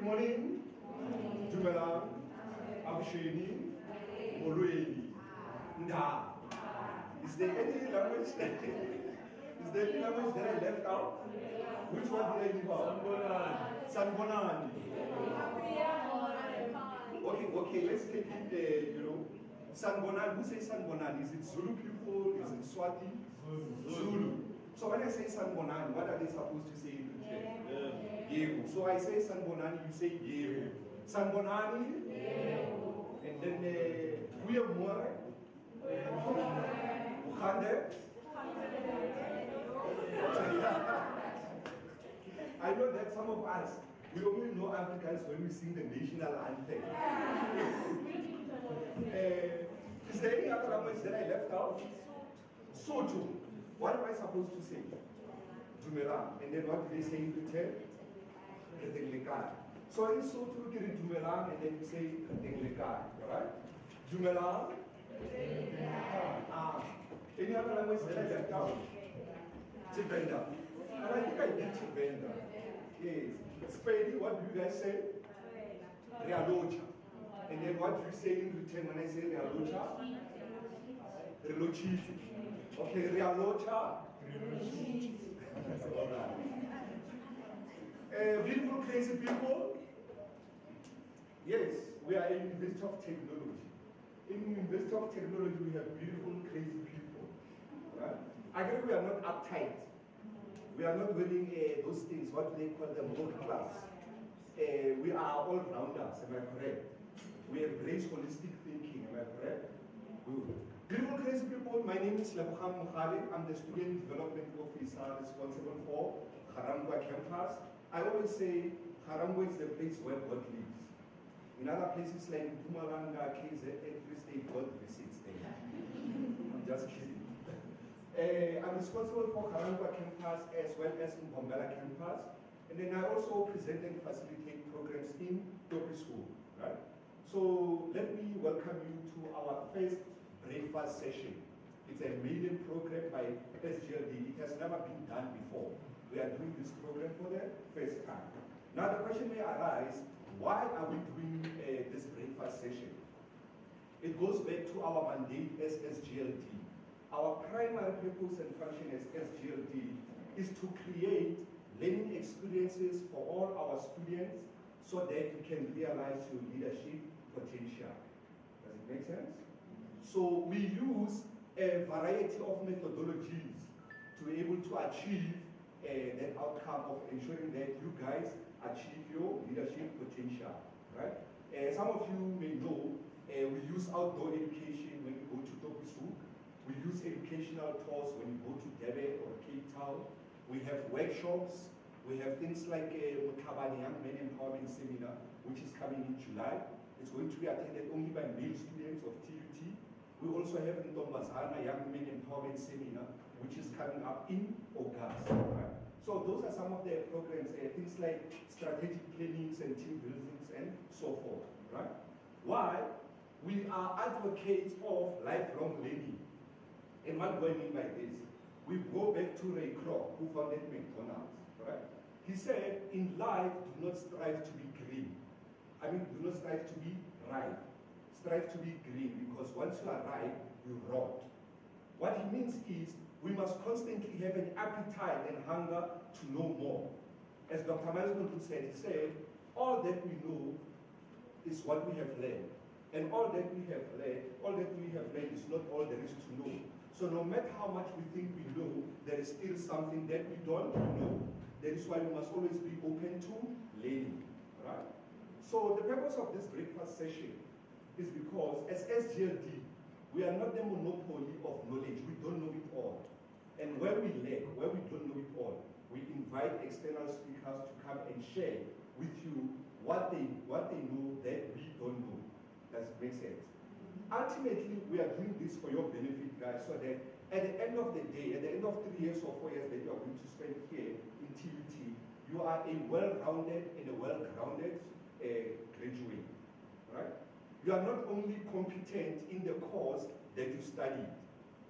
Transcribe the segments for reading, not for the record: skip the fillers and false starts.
morning. Dumelang. Absheni. Molweni. Nda. Is there any language that I left out? Which one did I leave out? Sanbonani. Okay, let's take it, Sanbonani. Who says Sanbonani? Is it Zulu people? Is it Swati? Zulu. So when I say Sanbonani, what are they supposed to say in return? Yebo. So I say Sanbonani, you say Yebo. Sanbonani? Yebo. And then Kuya More? Ukhande? I know that some of us, we only know Africans when we sing the national anthem. Is there any other language that I left out? Sotho. What am I supposed to say? Dumelang. And then what do they say in return? So in Sotho, you get Dumelang and then you say alright? Dumelang. Any other language that I left out? Chibenda. And I think I did Chibenda. Yes. Spady, what do you guys say? Realocha. And then what do you say in return when I say Realocha? Relochiti. Okay, Realocha. Beautiful, crazy people. Yes, we are in University of Technology. In University of Technology, we have beautiful, crazy people. Right? I guess we are not uptight. We are not wearing those things, what do they call them, road class. We are all-rounders, am I correct? We embrace holistic thinking, am I correct? Good. Beautiful, crazy people, my name is Lebogang Mogale. I'm the Student Development Officer responsible for Harangwa campus. I always say Harangwa is the place where God lives. In other places like Mpumalanga, KZN, Free State, God visits there. I'm just kidding. I'm responsible for Harangwa campus as well as in Bombela campus. And then I also present and facilitate programs in Topi School, right? So let me welcome you to our first breakfast session. It's a maiden program by SGLD. It has never been done before. We are doing this program for the first time. Now the question may arise, why are we doing this breakfast session? It goes back to our mandate as SGLD. Our primary purpose and function as SGLD is to create learning experiences for all our students so that you can realize your leadership potential. Does it make sense? So we use a variety of methodologies to be able to achieve that outcome of ensuring that you guys achieve your leadership potential, right? Some of you may know we use outdoor education when we go to Topisu. We use educational tours when we go to Durban or Cape Town. We have workshops. We have things like Mutabani Young Men Empowerment Seminar, which is coming in July. It's going to be attended only by male students of TUT. We also have Ntombazana Young Men Empowerment Seminar, which is coming up in August. Right? So those are some of the programs, things like strategic plannings and team buildings and so forth. Right? Why? We are advocates of lifelong learning. And what do I mean by this? We go back to Ray Kroc, who founded McDonald's. Right? He said, in life, do not strive to be green. Do not strive to be ripe. Strive to be green, because once you are ripe, you rot. What he means is, we must constantly have an appetite and hunger to know more. As Dr. Miles said, he said, all that we know is what we have learned. And all that we have learned is not all there is to know. So no matter how much we think we know, there is still something that we don't know. That is why we must always be open to learning, right? So the purpose of this breakfast session is because as SGLD, we are not the monopoly of knowledge. We don't know it all. And where we lack, where we don't know it all, we invite external speakers to come and share with you what they know that we don't know. Does it make sense? Ultimately, we are doing this for your benefit, guys, so that at the end of the day, at the end of 3 years or 4 years that you are going to spend here in TUT, you are a well-rounded and a well-grounded graduate, right? You are not only competent in the course that you studied,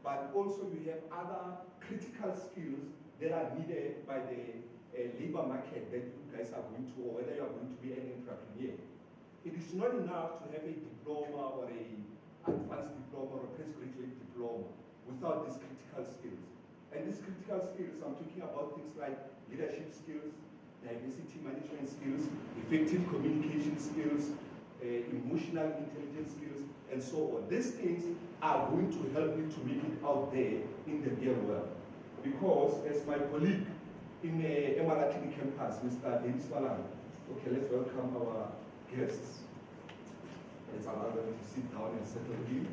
but also you have other critical skills that are needed by the labor market that you guys are going to, or whether you are going to be an entrepreneur. It is not enough to have a diploma or a advanced diploma or a postgraduate diploma without these critical skills. And these critical skills, I'm talking about things like leadership skills, diversity management skills, effective communication skills, emotional intelligence skills, and so on. These things are going to help you to make it out there in the real world. Because as my colleague in the Emalatlini campus, Mr. Dennis Malang, okay, let's welcome our guests. Let's allow them to sit down and settle in.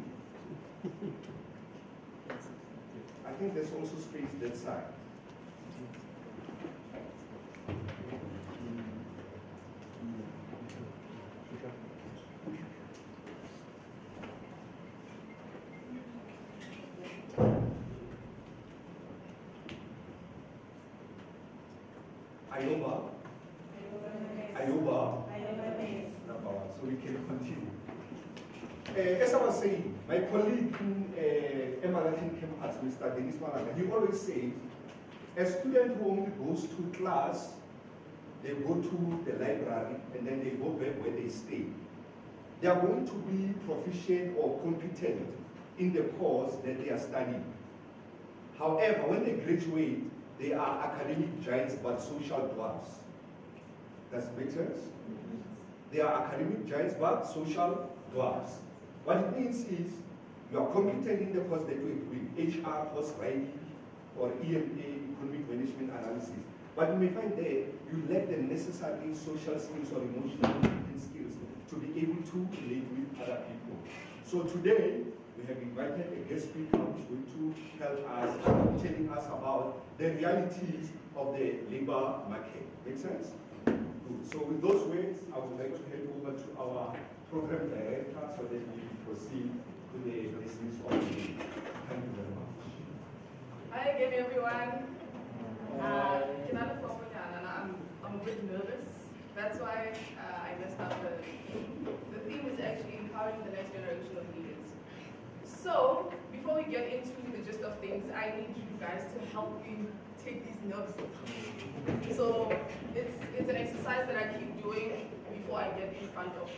I think there's also space that side. Ayuba. Number one, so we can continue. As I was saying, my colleague in Emalatlini campus, Mr. Dennis Malanga, he always says, a student who only goes to class, they go to the library, and then they go back where they stay. They are going to be proficient or competent in the course that they are studying. However, when they graduate, they are academic giants but social dwarfs. Does it make sense? They are academic giants but social dwarfs. What it means is you are competent in the course that you are doing, HR, post-writing, or EMA, economic management analysis. But you may find there you lack the necessary social skills or emotional intelligence skills to be able to relate with other people. So today, we have invited a guest speaker who is going to help us, telling us about the realities of the labor market. Make sense? Good. So with those words, I would like to hand over to our program director so that we can proceed to the business of the day. Thank you very much. Hi again, everyone. I'm a bit nervous. That's why I messed up the theme. The theme is actually empowering the next generation of leaders. So, before we get into the gist of things, I need you guys to help me take these nerves. So, it's an exercise that I keep doing before I get in front of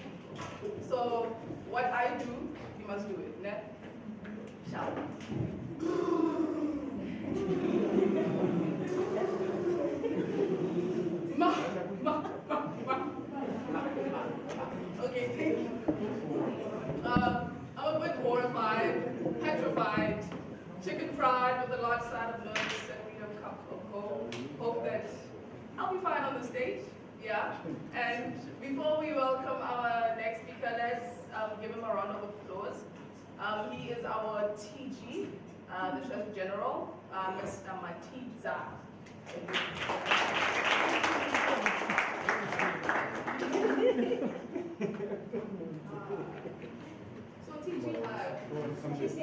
people. So, what I do, you must do it. Ne? Shout. Okay, thank you. I'm a bit horrified, petrified, chicken fried with a large side of nerves and a cup of coke. Hope that I'll be fine on the stage. Yeah. And before we welcome our next speaker, let's give him a round of applause. He is our TG, the Chef General, Mr. Matiza. So TG,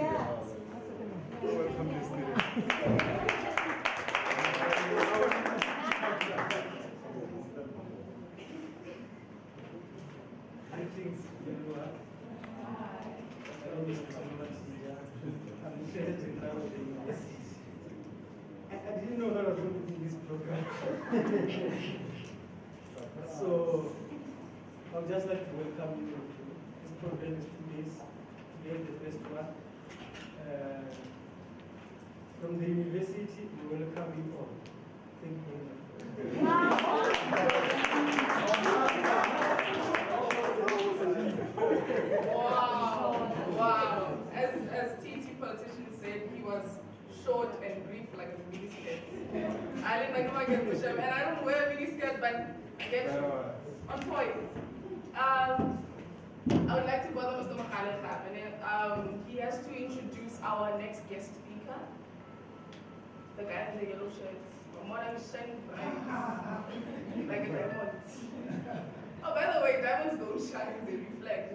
I didn't know that I was going to be in this program. So, I would just like to welcome you to this program is 2 days. Today is the first one. From the university, we welcome you all. Thank you very much. Wow. As TT politician said, he was short and brief like a miniskirt. I didn't like my get push up, and I don't wear a miniskirt, but I get on point. I would like to bother Mr. Makhalef, and he has to introduce our next guest speaker. The guy in the yellow shirt. Modern shining bright. Like a diamond. Oh, by the way, diamonds don't shine, they reflect.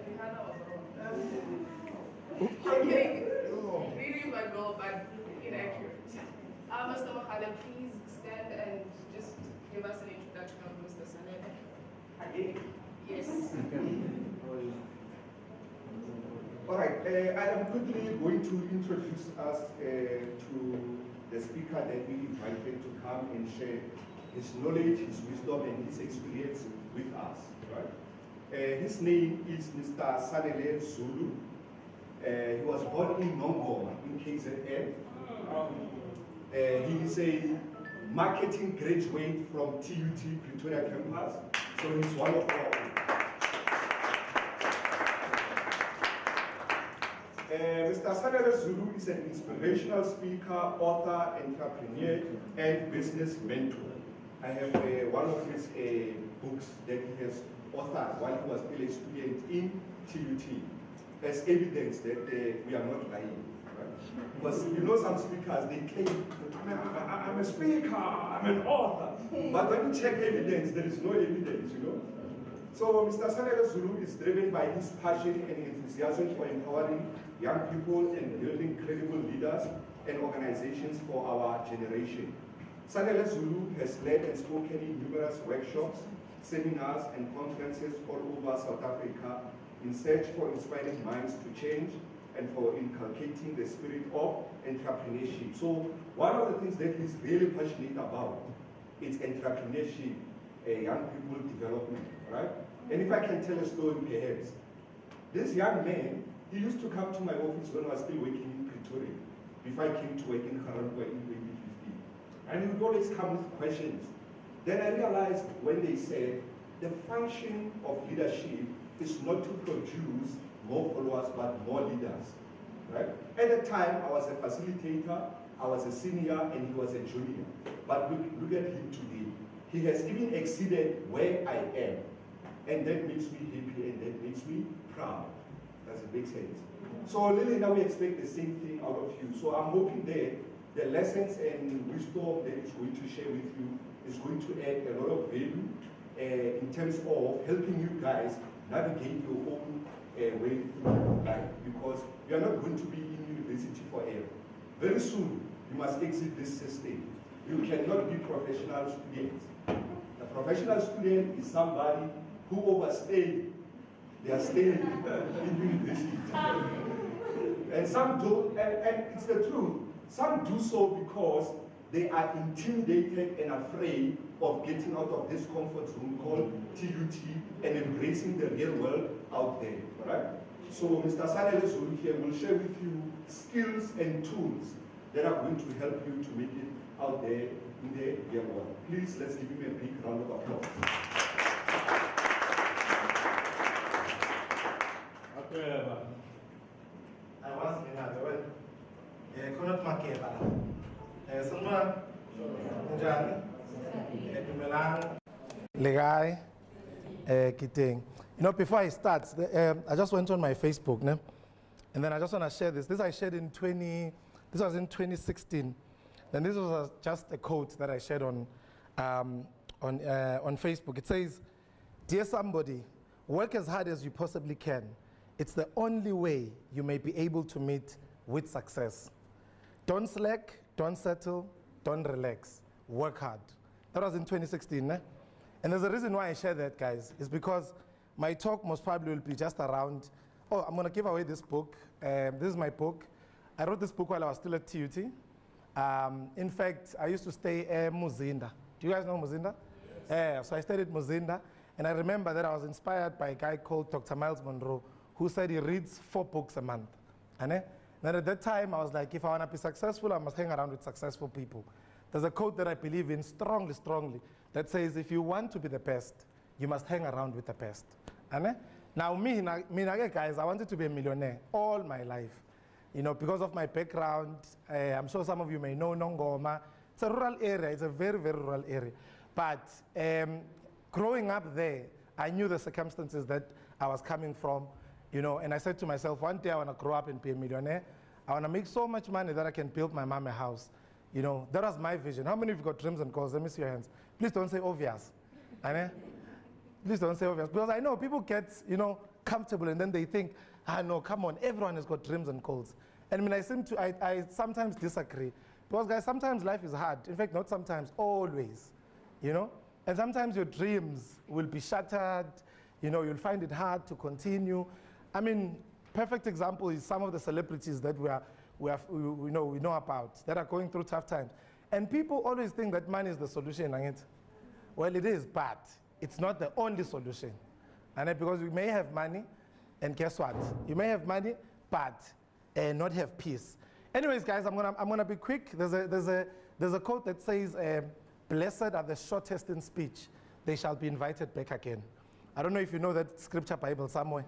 I'm kidding. Really my goal, but inaccurate. Mr. Makhalef, please stand and just give us an introduction of Mr. Sanele. Yes. All right, I am quickly going to introduce us to the speaker that we invited to come and share his knowledge, his wisdom, and his experience with us. Right? His name is Mr. Sanele Zulu. He was born in Nongoma, in KZN. He is a marketing graduate from TUT Pretoria campus, so he's one of our own. Mr. Sanele Zulu is an inspirational speaker, author, entrepreneur, and business mentor. I have one of his books that he has authored while he was still a student in TUT as evidence that we are not lying. Right? Because you know some speakers, they claim, I'm a speaker, I'm an author. But when you check evidence, there is no evidence, you know. So Mr. Sanele Zulu is driven by his passion and enthusiasm for empowering young people and building credible leaders and organizations for our generation. Sanele Zulu has led and spoken in numerous workshops, seminars, and conferences all over South Africa in search for inspiring minds to change and for inculcating the spirit of entrepreneurship. So one of the things that he's really passionate about is entrepreneurship, young people development, right? And if I can tell a story perhaps, this young man, he used to come to my office when I was still working in Pretoria, before I came to work in Harambwa in 2015. And he would always come with questions. Then I realized when they said, the function of leadership is not to produce more followers, but more leaders, right? At the time, I was a facilitator, I was a senior, and he was a junior. But look at him today. He has even exceeded where I am. And that makes me happy, and that makes me proud. Does it make sense? So Lily, now we expect the same thing out of you. So I'm hoping that the lessons and wisdom that he's going to share with you is going to add a lot of value in terms of helping you guys navigate your own way through life, because you are not going to be in university forever. Very soon, you must exit this system. You cannot be professional students. A professional student is somebody who overstayed their stay in university. And some do, and it's the truth, some do so because they are intimidated and afraid of getting out of this comfort zone called TUT and embracing the real world out there, right? So Mr. Sanele Zulu here will share with you skills and tools that are going to help you to make it out there in the real world. Please, let's give him a big round of applause. I was in a way. Couldn't make it. Someone, Legai, Kiting. You know, before I start, I just went on my Facebook, ne? And then I just want to share this. This I shared in this was in 2016. And this was just a quote that I shared on Facebook. It says, "Dear somebody, work as hard as you possibly can. It's the only way you may be able to meet with success. Don't slack, don't settle, don't relax. Work hard." That was in 2016. Eh? And there's a reason why I share that, guys. It's because my talk most probably will be just around, I'm going to give away this book. This is my book. I wrote this book while I was still at TUT. In fact, I used to stay at Muzinda. Do you guys know Muzinda? Yes. So I stayed at Muzinda. And I remember that I was inspired by a guy called Dr. Miles Monroe, who said he reads 4 books a month. And then at that time, I was like, if I want to be successful, I must hang around with successful people. There's a quote that I believe in strongly, that says, if you want to be the best, you must hang around with the best. And now, me, guys, I wanted to be a millionaire all my life. You know, because of my background, I'm sure some of you may know Nongoma. It's a rural area. It's a very, very rural area. But growing up there, I knew the circumstances that I was coming from. You know, and I said to myself, one day I want to grow up and be a millionaire. I want to make so much money that I can build my mom a house. You know, that was my vision. How many of you got dreams and goals? Let me see your hands. Please don't say obvious. Please don't say obvious. Because I know people get, you know, comfortable and then they think, no, come on, everyone has got dreams and goals. And I mean, I sometimes disagree. Because guys, sometimes life is hard. In fact, not sometimes, always. You know? And sometimes your dreams will be shattered. You know, you'll find it hard to continue. I mean, perfect example is some of the celebrities that we know about that are going through tough times. And people always think that money is the solution. Well, it is, but it's not the only solution. And because we may have money, and guess what? You may have money, but not have peace. Anyways, guys, I'm gonna be quick. There's a quote that says, "Blessed are the shortest in speech; they shall be invited back again." I don't know if you know that scripture Bible somewhere.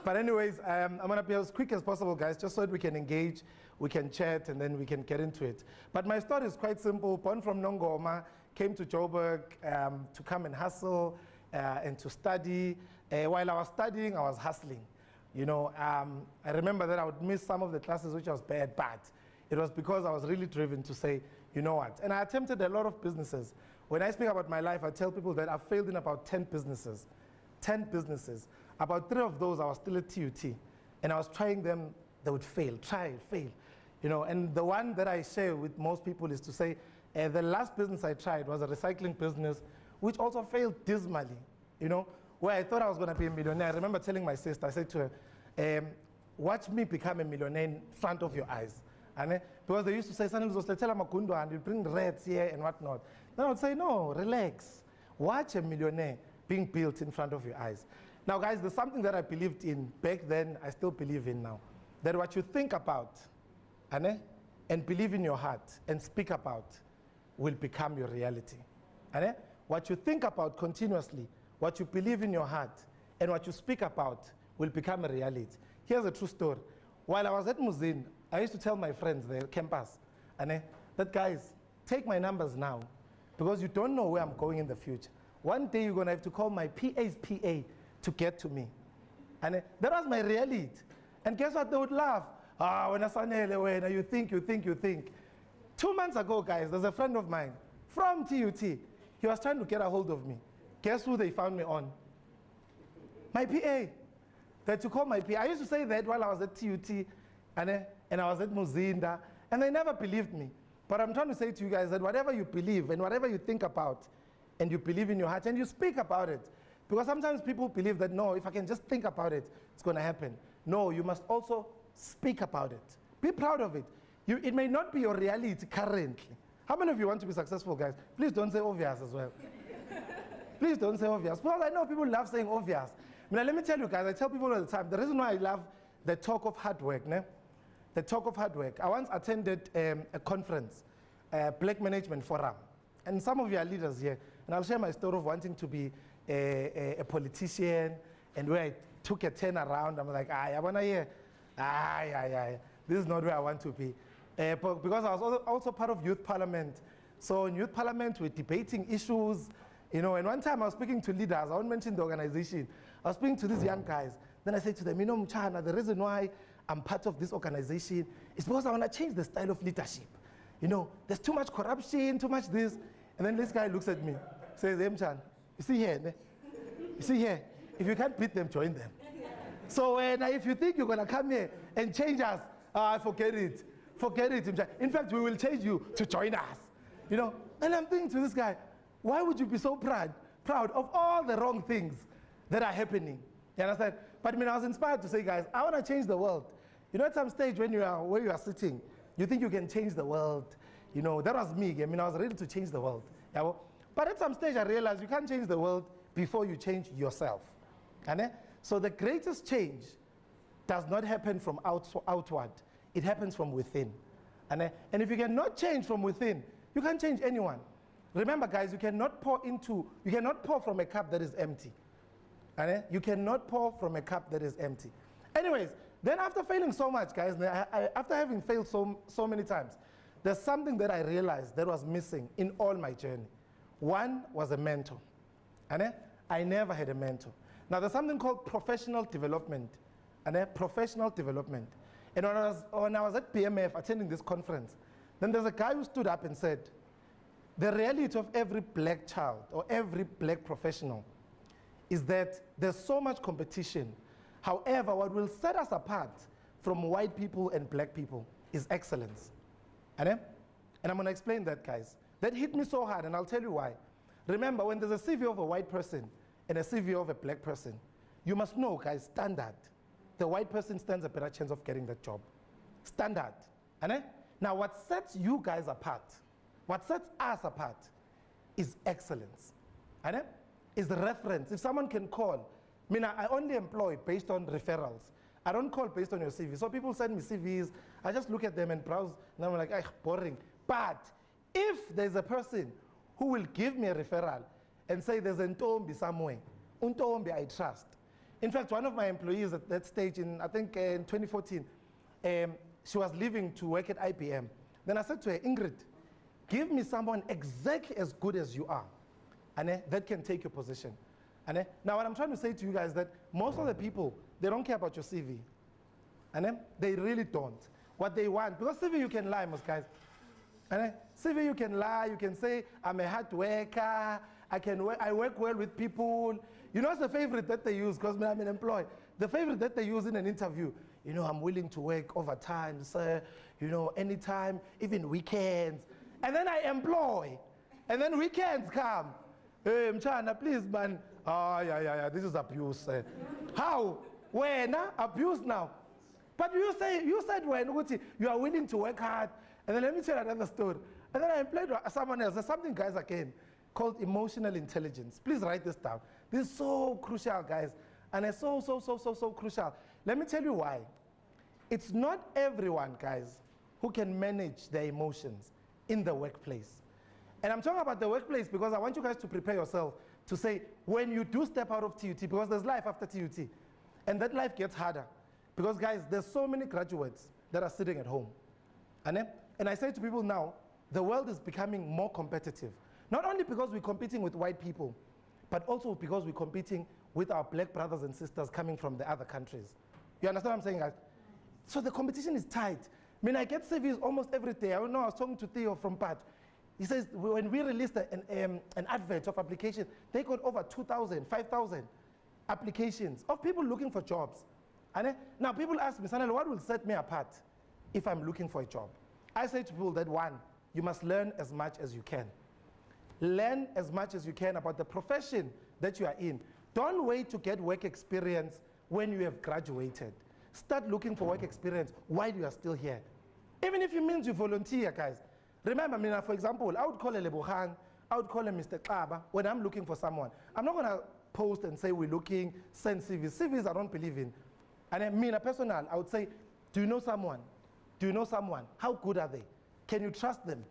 But anyways, I'm gonna be as quick as possible, guys, just so that we can engage, we can chat, and then we can get into it. But my story is quite simple. Born from Nongoma, came to Joburg to come and hustle and to study. While I was studying, I was hustling. You know, I remember that I would miss some of the classes, which was bad, but it was because I was really driven to say, you know what? And I attempted a lot of businesses. When I speak about my life, I tell people that I failed in about 10 businesses. 10 businesses. About 3 of those, I was still at TUT. And I was trying them, they would fail, try, fail. You know, and the one that I share with most people is to say, the last business I tried was a recycling business, which also failed dismally, you know, where I thought I was going to be a millionaire. I remember telling my sister, I said to her, watch me become a millionaire in front of your eyes. And because they used to say, sometimes tell them and you bring rats here and whatnot. Then I would say, no, relax. Watch a millionaire being built in front of your eyes. Now, guys, there's something that I believed in back then, I still believe in now. That what you think about and believe in your heart and speak about will become your reality. What you think about continuously, what you believe in your heart, and what you speak about will become a reality. Here's a true story. While I was at Muzin, I used to tell my friends, the campus, that guys, take my numbers now, because you don't know where I'm going in the future. One day you're going to have to call my PA's PA to get to me. And that was my reality. And guess what? They would laugh. When I you think. 2 months ago, guys, there's a friend of mine from TUT. He was trying to get a hold of me. Guess who they found me on? My PA. They had to call my PA. I used to say that while I was at TUT and I was at Muzinda, and they never believed me. But I'm trying to say to you guys that whatever you believe and whatever you think about, and you believe in your heart and you speak about it. Because sometimes people believe that, no, if I can just think about it, it's going to happen. No, you must also speak about it. Be proud of it. It may not be your reality currently. How many of you want to be successful, guys? Please don't say obvious as well. Please don't say obvious. Because I know people love saying obvious. Let me tell you, guys, I tell people all the time, the reason why I love the talk of hard work, the talk of hard work. I once attended a conference, Black Management Forum. And some of you are leaders here. And I'll share my story of wanting to be a politician, and where I took a turn around, I'm like, I want to hear, this is not where I want to be. Because I was also part of youth parliament. So in youth parliament, we're debating issues, you know, and one time I was speaking to leaders, I won't mention the organization, I was speaking to these young guys. Then I said to them, you know, Mchana, the reason why I'm part of this organization is because I want to change the style of leadership. You know, there's too much corruption, too much this. And then this guy looks at me, says, Mchan, you see here, if you can't beat them, join them. So if you think you're going to come here and change us, forget it. Forget it, Mchan. In fact, we will change you to join us. You know, and I'm thinking to this guy, why would you be so proud of all the wrong things that are happening? You understand? But I was inspired to say, guys, I want to change the world. You know, at some stage where you are sitting, you think you can change the world. You know, that was me. I was ready to change the world. Yeah, well, but at some stage, I realized you can't change the world before you change yourself. So the greatest change does not happen from outward. It happens from within. And if you cannot change from within, you can't change anyone. Remember, guys, you cannot pour from a cup that is empty. You cannot pour from a cup that is empty. Anyways, then after failing so much, guys, after having failed so many times, there's something that I realized that was missing in all my journey. One was a mentor. I never had a mentor. Now, there's something called professional development. Professional development. And when I was at PMF attending this conference, then there's a guy who stood up and said, the reality of every black child or every black professional is that there's so much competition. However, what will set us apart from white people and black people is excellence. And I'm going to explain that, guys. That hit me so hard, and I'll tell you why. Remember, when there's a CV of a white person and a CV of a black person, you must know, guys, standard. The white person stands a better chance of getting that job. Standard. Now, what sets you guys apart, What sets us apart is excellence. And is the reference. If someone can call, I only employ based on referrals. I don't call based on your CV. So people send me CVs, I just look at them and browse, and I'm like, boring. But if there's a person who will give me a referral and say there's a Ntombi somewhere, Untombi I trust. In fact, one of my employees at that stage, I think in 2014, she was leaving to work at IBM. Then I said to her, Ingrid, give me someone exactly as good as you are, and that can take your position. And now what I'm trying to say to you guys is that most of the people, they don't care about your CV. And they really don't. What they want, because CV you can lie, most guys. And CV you can lie, you can say, I'm a hard worker, I work well with people. You know what's the favorite that they use, because I'm an employee? The favorite that they use in an interview, I'm willing to work overtime, sir, anytime, even weekends. And then I employ, and then weekends come. Hey, Mchana, please, man. Oh, yeah, this is abuse. How? When? Abuse now. But you said when you are willing to work hard. And then let me tell you another story. And then I employed someone else. There's something, guys, again, called emotional intelligence. Please write this down. This is so crucial, guys. And it's so crucial. Let me tell you why. It's not everyone, guys, who can manage their emotions in the workplace. And I'm talking about the workplace because I want you guys to prepare yourself to say, when you do step out of TUT, because there's life after TUT, and that life gets harder. Because, guys, there's so many graduates that are sitting at home. And I say to people now, the world is becoming more competitive. Not only because we're competing with white people, but also because we're competing with our black brothers and sisters coming from the other countries. You understand what I'm saying, guys? So the competition is tight. I get CVs almost every day. I was talking to Theo from PAT. He says, when we released an advert of application, they got over 2,000, 5,000 applications of people looking for jobs. And now people ask me, Sanel, what will set me apart if I'm looking for a job? I say to people that, one, you must learn as much as you can. Learn as much as you can about the profession that you are in. Don't wait to get work experience when you have graduated. Start looking for work experience while you are still here. Even if it means you volunteer, guys. Remember, for example, I would call a Lebohang, I would call a Mr. Kaba when I'm looking for someone. I'm not going to post and say we're looking, send CVs. CVs I don't believe in. And personal, I would say, do you know someone? Do you know someone? How good are they? Can you trust them?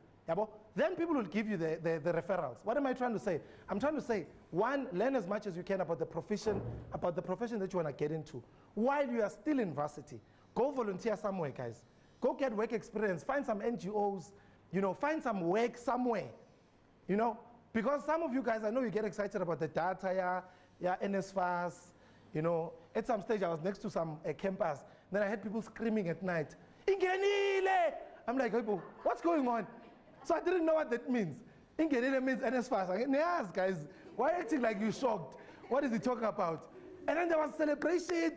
Then people will give you the referrals. What am I trying to say? I'm trying to say, one, learn as much as you can about the profession that you want to get into. While you are still in varsity, go volunteer somewhere, guys. Go get work experience. Find some NGOs. Find some work somewhere. Because some of you guys, I know you get excited about the data, NSFAS. At some stage I was next to some campus. Then I heard people screaming at night, Ingenile! I'm like, what's going on? So I didn't know what that means. Ingenile means NSFAS. Yes, guys, why are you acting like you're shocked? What is he talking about? And then there was celebration.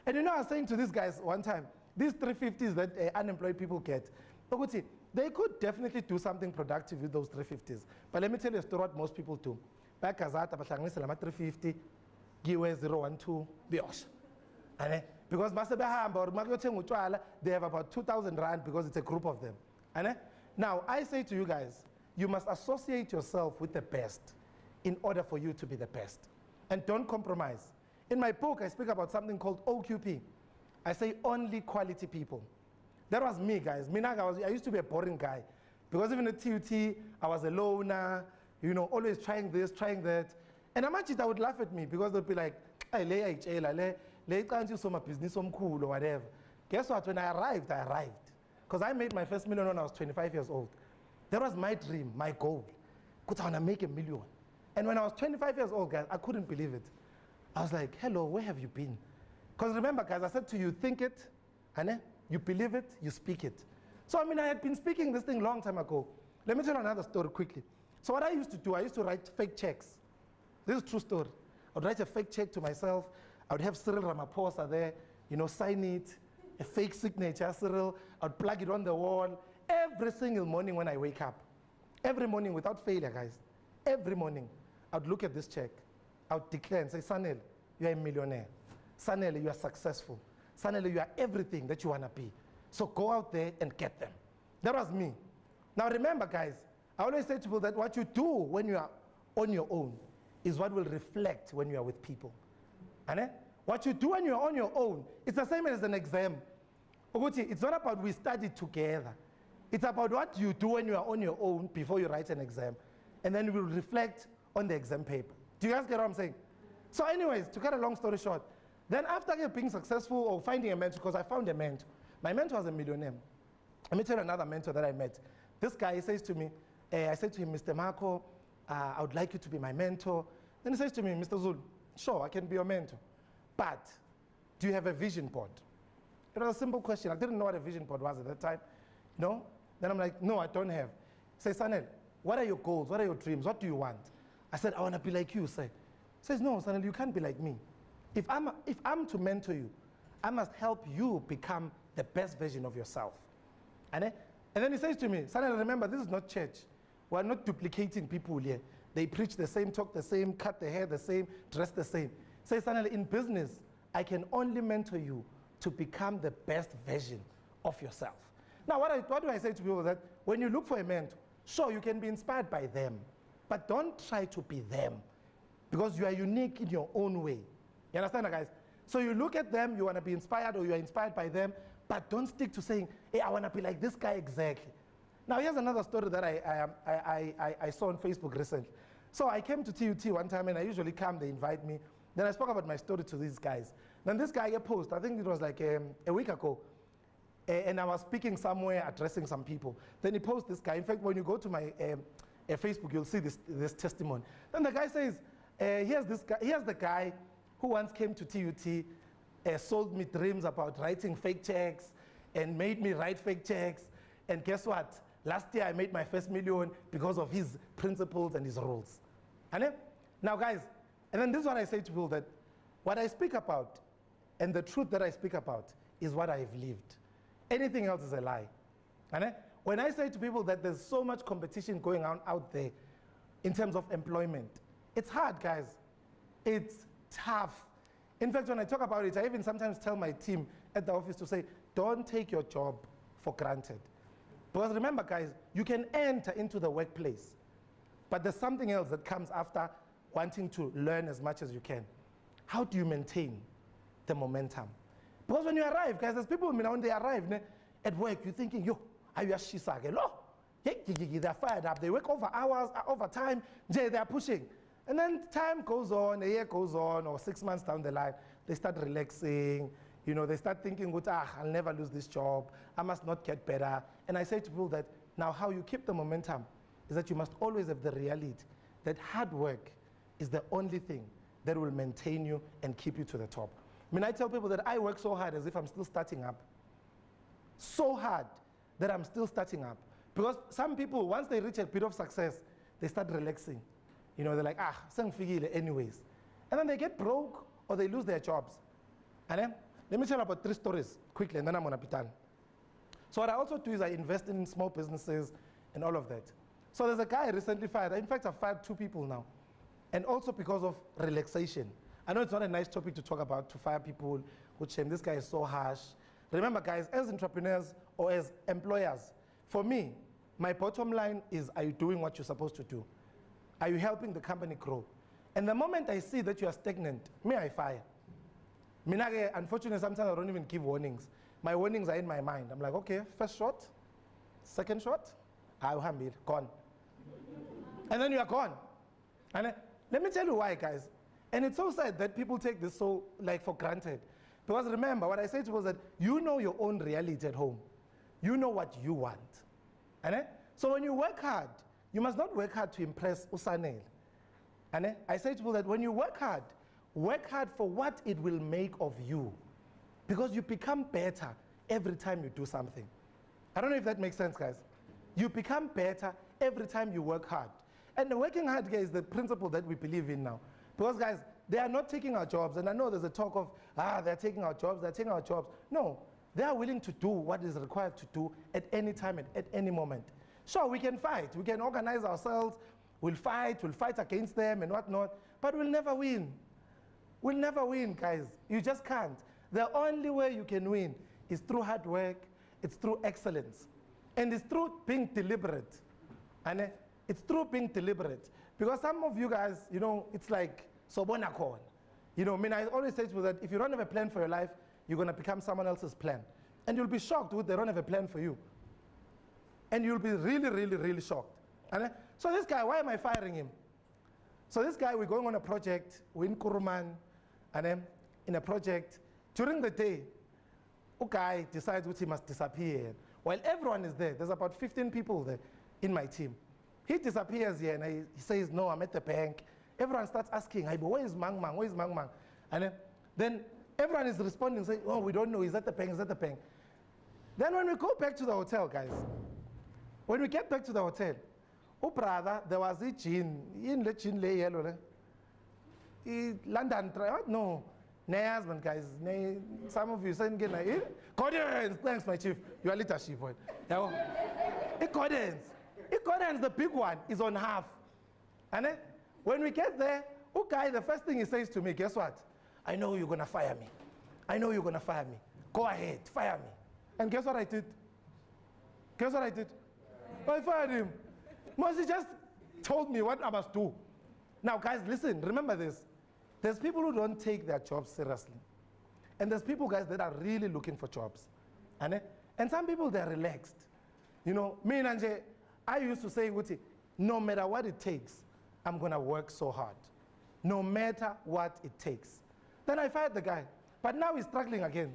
And I was saying to these guys one time, these 350s that unemployed people get, they could definitely do something productive with those 350s. But let me tell you a story what most people do. Back as that, 350, giwe 012, biyosh. Because they have about 2,000 rand because it's a group of them. Now, I say to you guys, you must associate yourself with the best in order for you to be the best. And don't compromise. In my book, I speak about something called OQP. I say only quality people. That was me, guys. I used to be a boring guy. Because even at TUT, I was a loner, always trying this, trying that. And Amachita would laugh at me because they'd be like, hey, can't you so my business some cool or whatever. Guess what? When I arrived. Because I made my first million when I was 25 years old. That was my dream, my goal. I want to make $1 million. And when I was 25 years old, guys, I couldn't believe it. I was like, hello, where have you been? Because remember, guys, I said to you, think it, and you believe it, you speak it. So, I had been speaking this thing a long time ago. Let me tell you another story quickly. So what I used to do, I used to write fake checks. This is a true story. I would write a fake check to myself. I would have Cyril Ramaphosa there, sign it, a fake signature, Cyril. I would plug it on the wall every single morning when I wake up. Every morning without failure, guys. Every morning, I would look at this check. I would declare and say, Sanel, you are a millionaire. Sanel, you are successful. Sanel, you are everything that you want to be. So go out there and get them. That was me. Now remember, guys, I always say to people that what you do when you are on your own is what will reflect when you are with people. And what you do when you are on your own, it's the same as an exam. It's not about we study together. It's about what you do when you are on your own before you write an exam. And then it will reflect on the exam paper. Do you guys get what I'm saying? So anyways, to cut a long story short, then after being successful or finding a mentor, because I found a mentor. My mentor was a millionaire. Let me tell you another mentor that I met. This guy says to me, I said to him, Mr. Marco, I would like you to be my mentor. Then he says to me, Mr. Zulu, sure, I can be your mentor. But do you have a vision board? It was a simple question. I didn't know what a vision board was at that time. No? Then I'm like, no, I don't have. He says, Sanel, what are your goals? What are your dreams? What do you want? I said, I want to be like you. He says, no, Sanel, you can't be like me. If I'm to mentor you, I must help you become the best version of yourself. And then he says to me, Sanel, remember, this is not church. We're not duplicating people here. They preach the same, talk the same, cut the hair the same, dress the same. Say, Sanel, in business, I can only mentor you to become the best version of yourself. Now, what do I say to people? That when you look for a mentor, sure, you can be inspired by them, but don't try to be them, because you are unique in your own way. You understand that, guys? So you look at them, you want to be inspired, or you are inspired by them, but don't stick to saying, hey, I want to be like this guy exactly. Now, here's another story that I saw on Facebook recently. So I came to TUT one time, and I usually come, they invite me. Then I spoke about my story to these guys. Then this guy posted, I think it was like a week ago, and I was speaking somewhere, addressing some people. Then he posted this guy. In fact, when you go to my Facebook, you'll see this testimony. Then the guy says, here's the guy who once came to TUT, sold me dreams about writing fake checks, and made me write fake checks. And guess what? Last year I made my first million because of his principles and his rules. And now, guys, and then this is what I say to people, that what I speak about and the truth that I speak about is what I've lived. Anything else is a lie. And when I say to people that there's so much competition going on out there in terms of employment, it's hard, guys. It's tough. In fact, when I talk about it, I even sometimes tell my team at the office to say, don't take your job for granted. Because remember, guys, you can enter into the workplace, but there's something else that comes after wanting to learn as much as you can. How do you maintain the momentum? Because when you arrive, guys, there's people, when they arrive at work, you're thinking, yo, are you a shisage? No, they're fired up. They work over hours, over time, they're pushing. And then time goes on, a year goes on, or 6 months down the line, they start relaxing. They start thinking, I'll never lose this job. I must not get better. And I say to people that now how you keep the momentum is that you must always have the reality that hard work is the only thing that will maintain you and keep you to the top. I tell people that I work so hard as if I'm still starting up. So hard that I'm still starting up. Because some people, once they reach a bit of success, they start relaxing. They're like, anyways. And then they get broke or they lose their jobs. And then, let me tell you about 3 stories quickly, and then I'm going to be done. So what I also do is I invest in small businesses and all of that. So there's a guy I recently fired. In fact, I've fired 2 people now. And also because of relaxation. I know it's not a nice topic to talk about, to fire people. Good shame, this guy is so harsh. Remember, guys, as entrepreneurs or as employers, for me, my bottom line is, are you doing what you're supposed to do? Are you helping the company grow? And the moment I see that you are stagnant, I fire. Unfortunately, sometimes I don't even give warnings. My warnings are in my mind. I'm like, okay, first shot, second shot, I'll have it, gone. And then you are gone. And let me tell you why, guys. And it's so sad that people take this so for granted. Because remember, what I say to people is that you know your own reality at home. You know what you want. And so when you work hard, you must not work hard to impress Usanel. And I say to people that when you work hard for what it will make of you. Because you become better every time you do something. I don't know if that makes sense, guys. You become better every time you work hard. And the working hard, guys, is the principle that we believe in now. Because, guys, they are not taking our jobs. And I know there's a talk of, they're taking our jobs, they're taking our jobs. No, they are willing to do what is required to do at any time, at any moment. Sure, we can fight. We can organize ourselves. We'll fight against them and whatnot. But we'll never win. We'll never win, guys. You just can't. The only way you can win is through hard work. It's through excellence. And it's through being deliberate. And it's through being deliberate. Because some of you guys, you know, it's like, so bonacon. You know, I mean, I always say to you that if you don't have a plan for your life, you're going to become someone else's plan. And you'll be shocked when they don't have a plan for you. And you'll be really, really, really shocked. And so this guy, why am I firing him? So this guy, we're going on a project, we're in Kuruman, and then in a project, during the day, a guy decides that he must disappear. While everyone is there, there's about 15 people there in my team. He disappears here and he says, no, I'm at the bank. Everyone starts asking, hey, but where is Mang Mang? Where is Mang Mang? And then everyone is responding, saying, oh, we don't know, he's at the bank, he's at the bank. Then when we go back to the hotel, guys, when we get back to the hotel, oh brother, there was a gin, in the gin lay yellow. London, no, husband, guys. Some of you saying, Cordons, thanks, my chief. You are leadership. Cordons, the big one, is on half. And then when we get there, okay, the first thing he says to me, guess what? I know you're going to fire me. I know you're going to fire me. Go ahead, fire me. And guess what I did? Guess what I did? I fired him. He just told me what I must do. Now, guys, listen, remember this. There's people who don't take their jobs seriously. And there's people, guys, that are really looking for jobs. And some people, they're relaxed. You know, me and Anje, I used to say, no matter what it takes, I'm going to work so hard. No matter what it takes. Then I fired the guy. But now he's struggling again.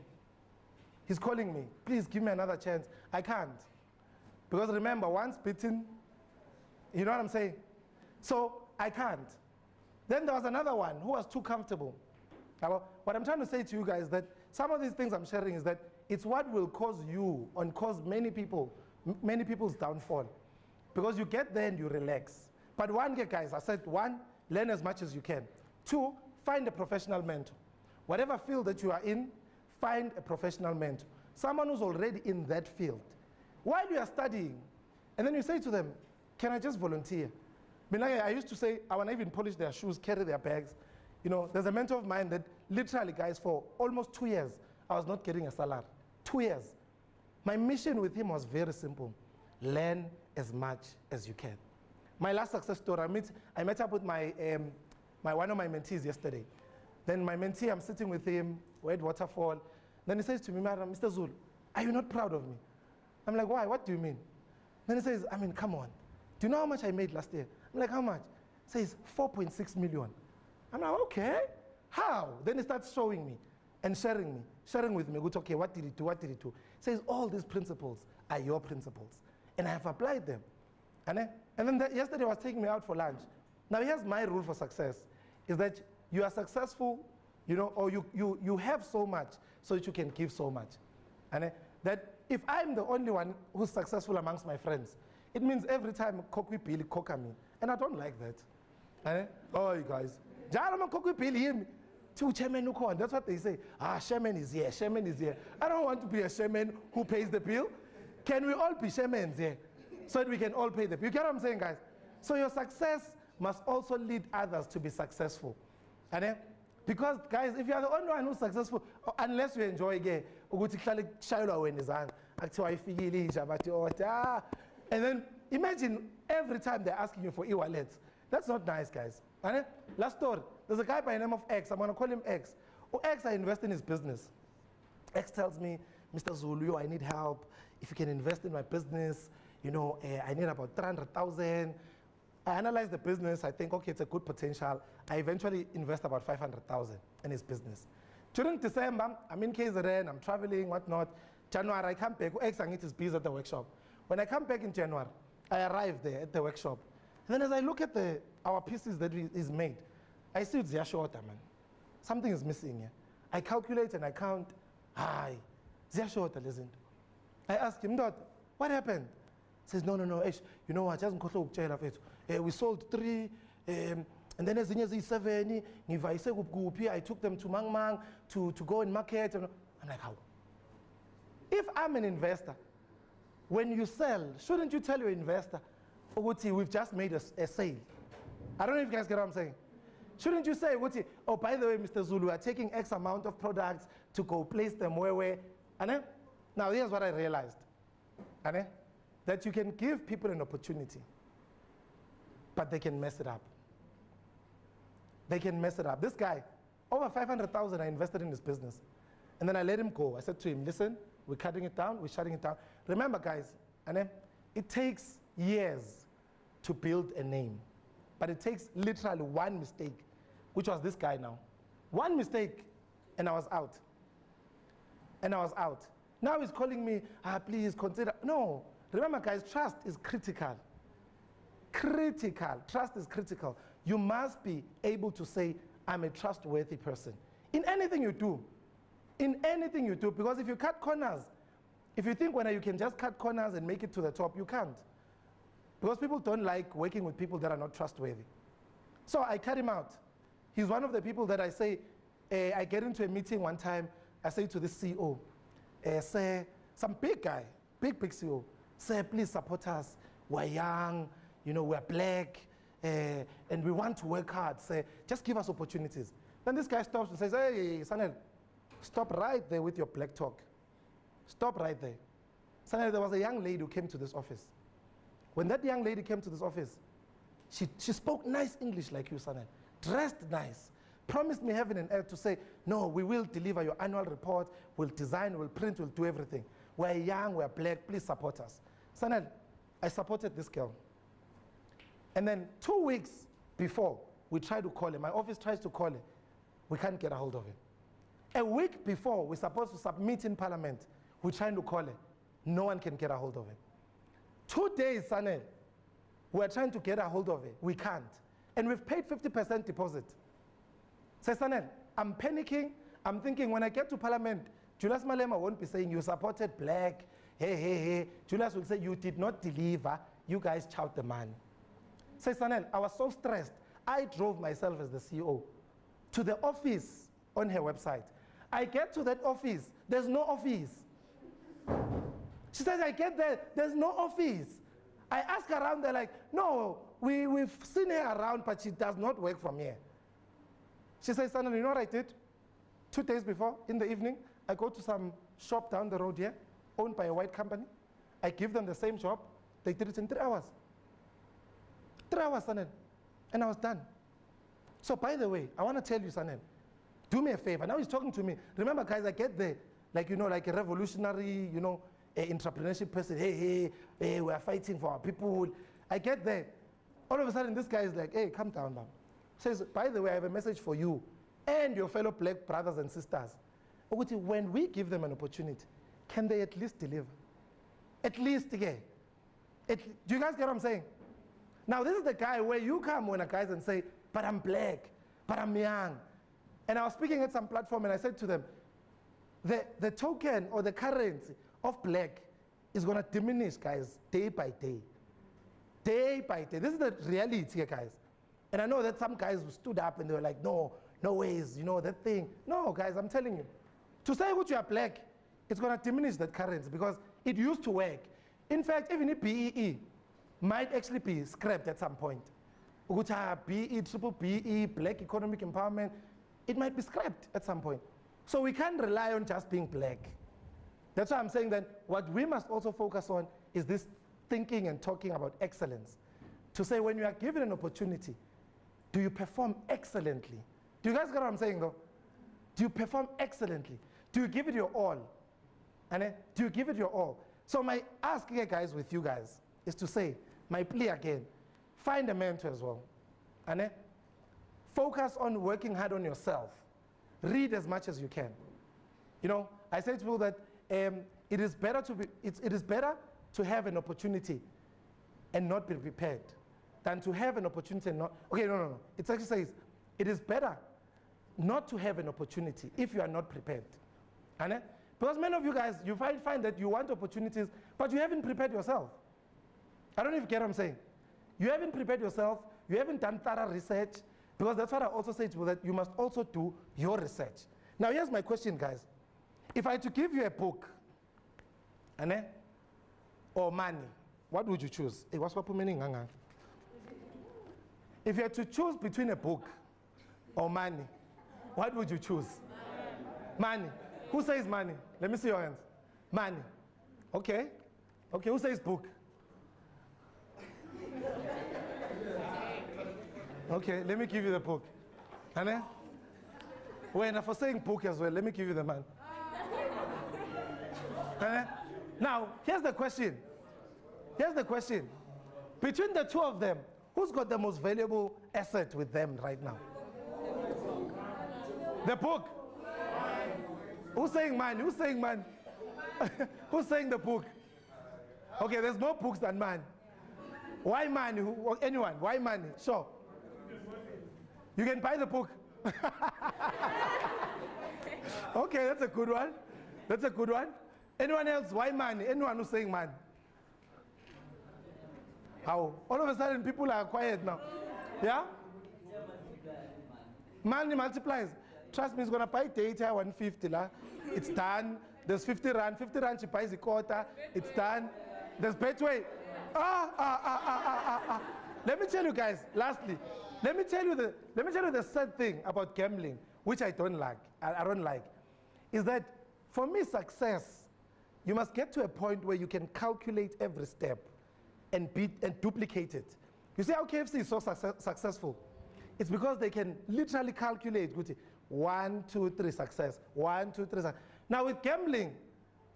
He's calling me, please give me another chance. I can't. Because remember, once bitten, you know what I'm saying? So I can't. Then there was another one who was too comfortable. Now, what I'm trying to say to you guys is that some of these things I'm sharing is that it's what will cause you and cause many people's downfall. Because you get there and you relax. But one, guys, I said one, learn as much as you can. Two, find a professional mentor. Whatever field that you are in, find a professional mentor. Someone who's already in that field. While you are studying, and then you say to them, can I just volunteer? I used to say, I want to even polish their shoes, carry their bags. You know, there's a mentor of mine that literally, guys, for almost 2 years, I was not getting a salary. 2 years. My mission with him was very simple. Learn as much as you can. My last success story, I met up with one of my mentees yesterday. Then my mentee, I'm sitting with him, we're at Waterfall. Then he says to me, Madam, Mr. Zulu, are you not proud of me? I'm like, why? What do you mean? Then he says, come on. Do you know how much I made last year? I'm like, how much? He says, 4.6 million. I'm like, okay. How? Then he starts showing me and sharing with me. Okay, what did he do? What did he do? He says, all these principles are your principles. And I have applied them. And then yesterday I was taking me out for lunch. Now here's my rule for success, is that you are successful, you know, or you have so much so that you can give so much. And that if I'm the only one who's successful amongst my friends, it means every time Kokwi Pili coca me. And I don't like that. Oh, you guys. That's what they say. Shaman is here, shaman is here. I don't want to be a shaman who pays the bill. Can we all be shamans here? So that we can all pay the bill. You get what I'm saying, guys? So your success must also lead others to be successful. Because, guys, if you're the only one who's successful, unless you enjoy it, and then imagine every time they're asking you for e-wallets. That's not nice, guys. Last story, there's a guy by the name of X. I'm going to call him X. X, I invest in his business. X tells me, Mr. Zulu, I need help. If you can invest in my business, you know, I need about 300,000. I analyze the business. I think, okay, it's a good potential. I eventually invest about 500,000 in his business. During December, I'm in KZN, I'm traveling, whatnot. January, I come back. X, I need his business at the workshop. When I come back in January, I arrive there at the workshop. And then as I look at our pieces that is made, I see it's shorter, man. Something is missing here. I calculate and I count. Hi, shorter, listen. I ask him, what happened? He says, no, you know what, we sold 3, and then there's 7. I took them to Mang Mang to go and market. I'm like, how? If I'm an investor, when you sell, shouldn't you tell your investor, we've just made a sale? I don't know if you guys get what I'm saying. Shouldn't you say, oh, by the way, Mr. Zulu, we are taking X amount of products to go place them where. Now, here's what I realized. that you can give people an opportunity, but they can mess it up. They can mess it up. This guy, over 500,000 I invested in his business. And then I let him go. I said to him, listen, we're cutting it down, we're shutting it down. Remember, guys, it takes years to build a name. But it takes literally one mistake, which was this guy now. One mistake, and I was out. And I was out. Now he's calling me, please consider. No, remember, guys, trust is critical. Critical. Trust is critical. You must be able to say, I'm a trustworthy person. In anything you do. In anything you do. Because if you cut corners, if you think when you can just cut corners and make it to the top, you can't. Because people don't like working with people that are not trustworthy. So I cut him out. He's one of the people that I say, I get into a meeting one time, I say to the CEO, say, some big guy, big CEO, say, please support us. We're young, we're black, and we want to work hard. Say, just give us opportunities. Then this guy stops and says, hey, Sanel, stop right there with your black talk. Stop right there. Sanel, there was a young lady who came to this office. When that young lady came to this office, she spoke nice English like you, Sanel, dressed nice, promised me heaven and earth to say, no, we will deliver your annual report, we'll design, we'll print, we'll do everything. We're young, we're black, please support us. Sanel, I supported this girl. And then 2 weeks before, we tried to call her. My office tries to call her. We can't get a hold of her. A week before, we're supposed to submit in Parliament. We're trying to call her. No one can get a hold of her. 2 days, Sanel, we're trying to get a hold of her. We can't. And we've paid 50% deposit. Say, Sanel, I'm panicking. I'm thinking when I get to Parliament, Julius Malema won't be saying you supported black. Hey. Julius will say you did not deliver. You guys chout the man. Say, Sanel, I was so stressed. I drove myself as the CEO to the office on her website. I get to that office. There's no office. She says, I get there. There's no office. I ask around. They're like, no, we've seen her around, but she does not work from here. She says, Sanel, you know what I did? 2 days before, in the evening, I go to some shop down the road here, owned by a white company. I give them the same job. They did it in 3 hours. 3 hours, Sanel. And I was done. So, by the way, I want to tell you, Sanel, do me a favor. Now he's talking to me. Remember, guys, I get there, like a revolutionary, entrepreneurship person. Hey, we are fighting for our people. I get there. All of a sudden, this guy is like, hey, calm down, man. Says, by the way, I have a message for you and your fellow black brothers and sisters. When we give them an opportunity, can they at least deliver? At least, again. Do you guys get what I'm saying? Now, this is the guy where you come when a guy and say, but I'm black, but I'm young. And I was speaking at some platform and I said to them, the token or the currency of black is going to diminish, guys, day by day. Day by day. This is the reality, guys. And I know that some guys stood up and they were like, no ways, that thing. No, guys, I'm telling you. To say what you are black, it's going to diminish that currency because it used to work. In fact, even if BEE might actually be scrapped at some point. BE, triple BE, black economic empowerment, it might be scrapped at some point. So we can't rely on just being black. That's why I'm saying that what we must also focus on is this thinking and talking about excellence. To say when you are given an opportunity, do you perform excellently? Do you guys get what I'm saying though? Do you perform excellently? Do you give it your all? And do you give it your all? So my ask here, guys, with you guys, is to say, my plea again, find a mentor as well. And focus on working hard on yourself. Read as much as you can. I say to people that it is better to have an opportunity and not be prepared than to have an opportunity and not. Okay, no. It actually says it is better not to have an opportunity if you are not prepared. And because many of you guys, you find that you want opportunities, but you haven't prepared yourself. I don't know if you get what I'm saying. You haven't prepared yourself. You haven't done thorough research. Because that's what I also say to people, that you must also do your research. Now, here's my question, guys. If I had to give you a book, or money, what would you choose? If you had to choose between a book or money, what would you choose? Money. Who says money? Let me see your hands. Money. Okay, who says book? Okay, let me give you the book. Anne? When for saying book as well, let me give you the man. Anne? Now, here's the question. Here's the question. Between the two of them, who's got the most valuable asset with them right now? The book. Who's saying man? Who's saying man? Who's saying the book? Okay, there's more books than man. Why man? Anyone? Why money? Sure. You can buy the book. Okay, that's a good one. That's a good one. Anyone else? Why money? Anyone who's saying man? How? All of a sudden people are quiet now. Yeah? Money multiplies. Trust me, it's gonna buy data 150 la. It's done. There's 50 rand. 50 rand she buys a quarter. It's done. There's Betway. Let me tell you guys, lastly, let me tell you the sad thing about gambling, which I don't like, is that for me success, you must get to a point where you can calculate every step and duplicate it. You see how KFC is so successful? It's because they can literally calculate 1, 2, 3 success, 1, 2, 3 success. Now with gambling,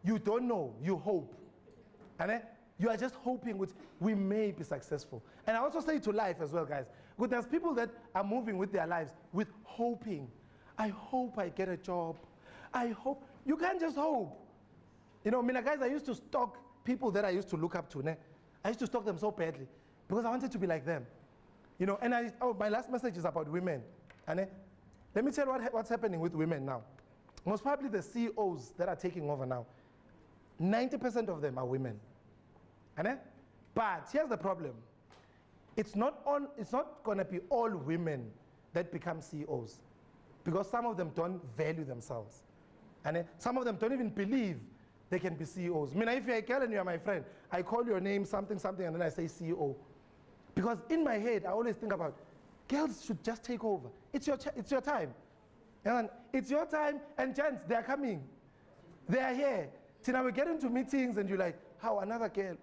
you don't know, you hope. And then you are just hoping we may be successful. And I also say to life as well, guys. Because there's people that are moving with their lives with hoping. I hope I get a job. I hope. You can't just hope. You know, guys, I used to stalk people that I used to look up to. I used to stalk them so badly because I wanted to be like them. You know, and my last message is about women. And let me tell you what's happening with women now. Most probably the CEOs that are taking over now, 90% of them are women. But here's the problem. It's not going to be all women that become CEOs because some of them don't value themselves. And some of them don't even believe they can be CEOs. If you're a girl and you're my friend, I call your name something, and then I say CEO. Because in my head, I always think about, girls should just take over. It's your time. And it's your time, and gents, they are coming. They are here. See, now we get into meetings and you're like, how, another girl?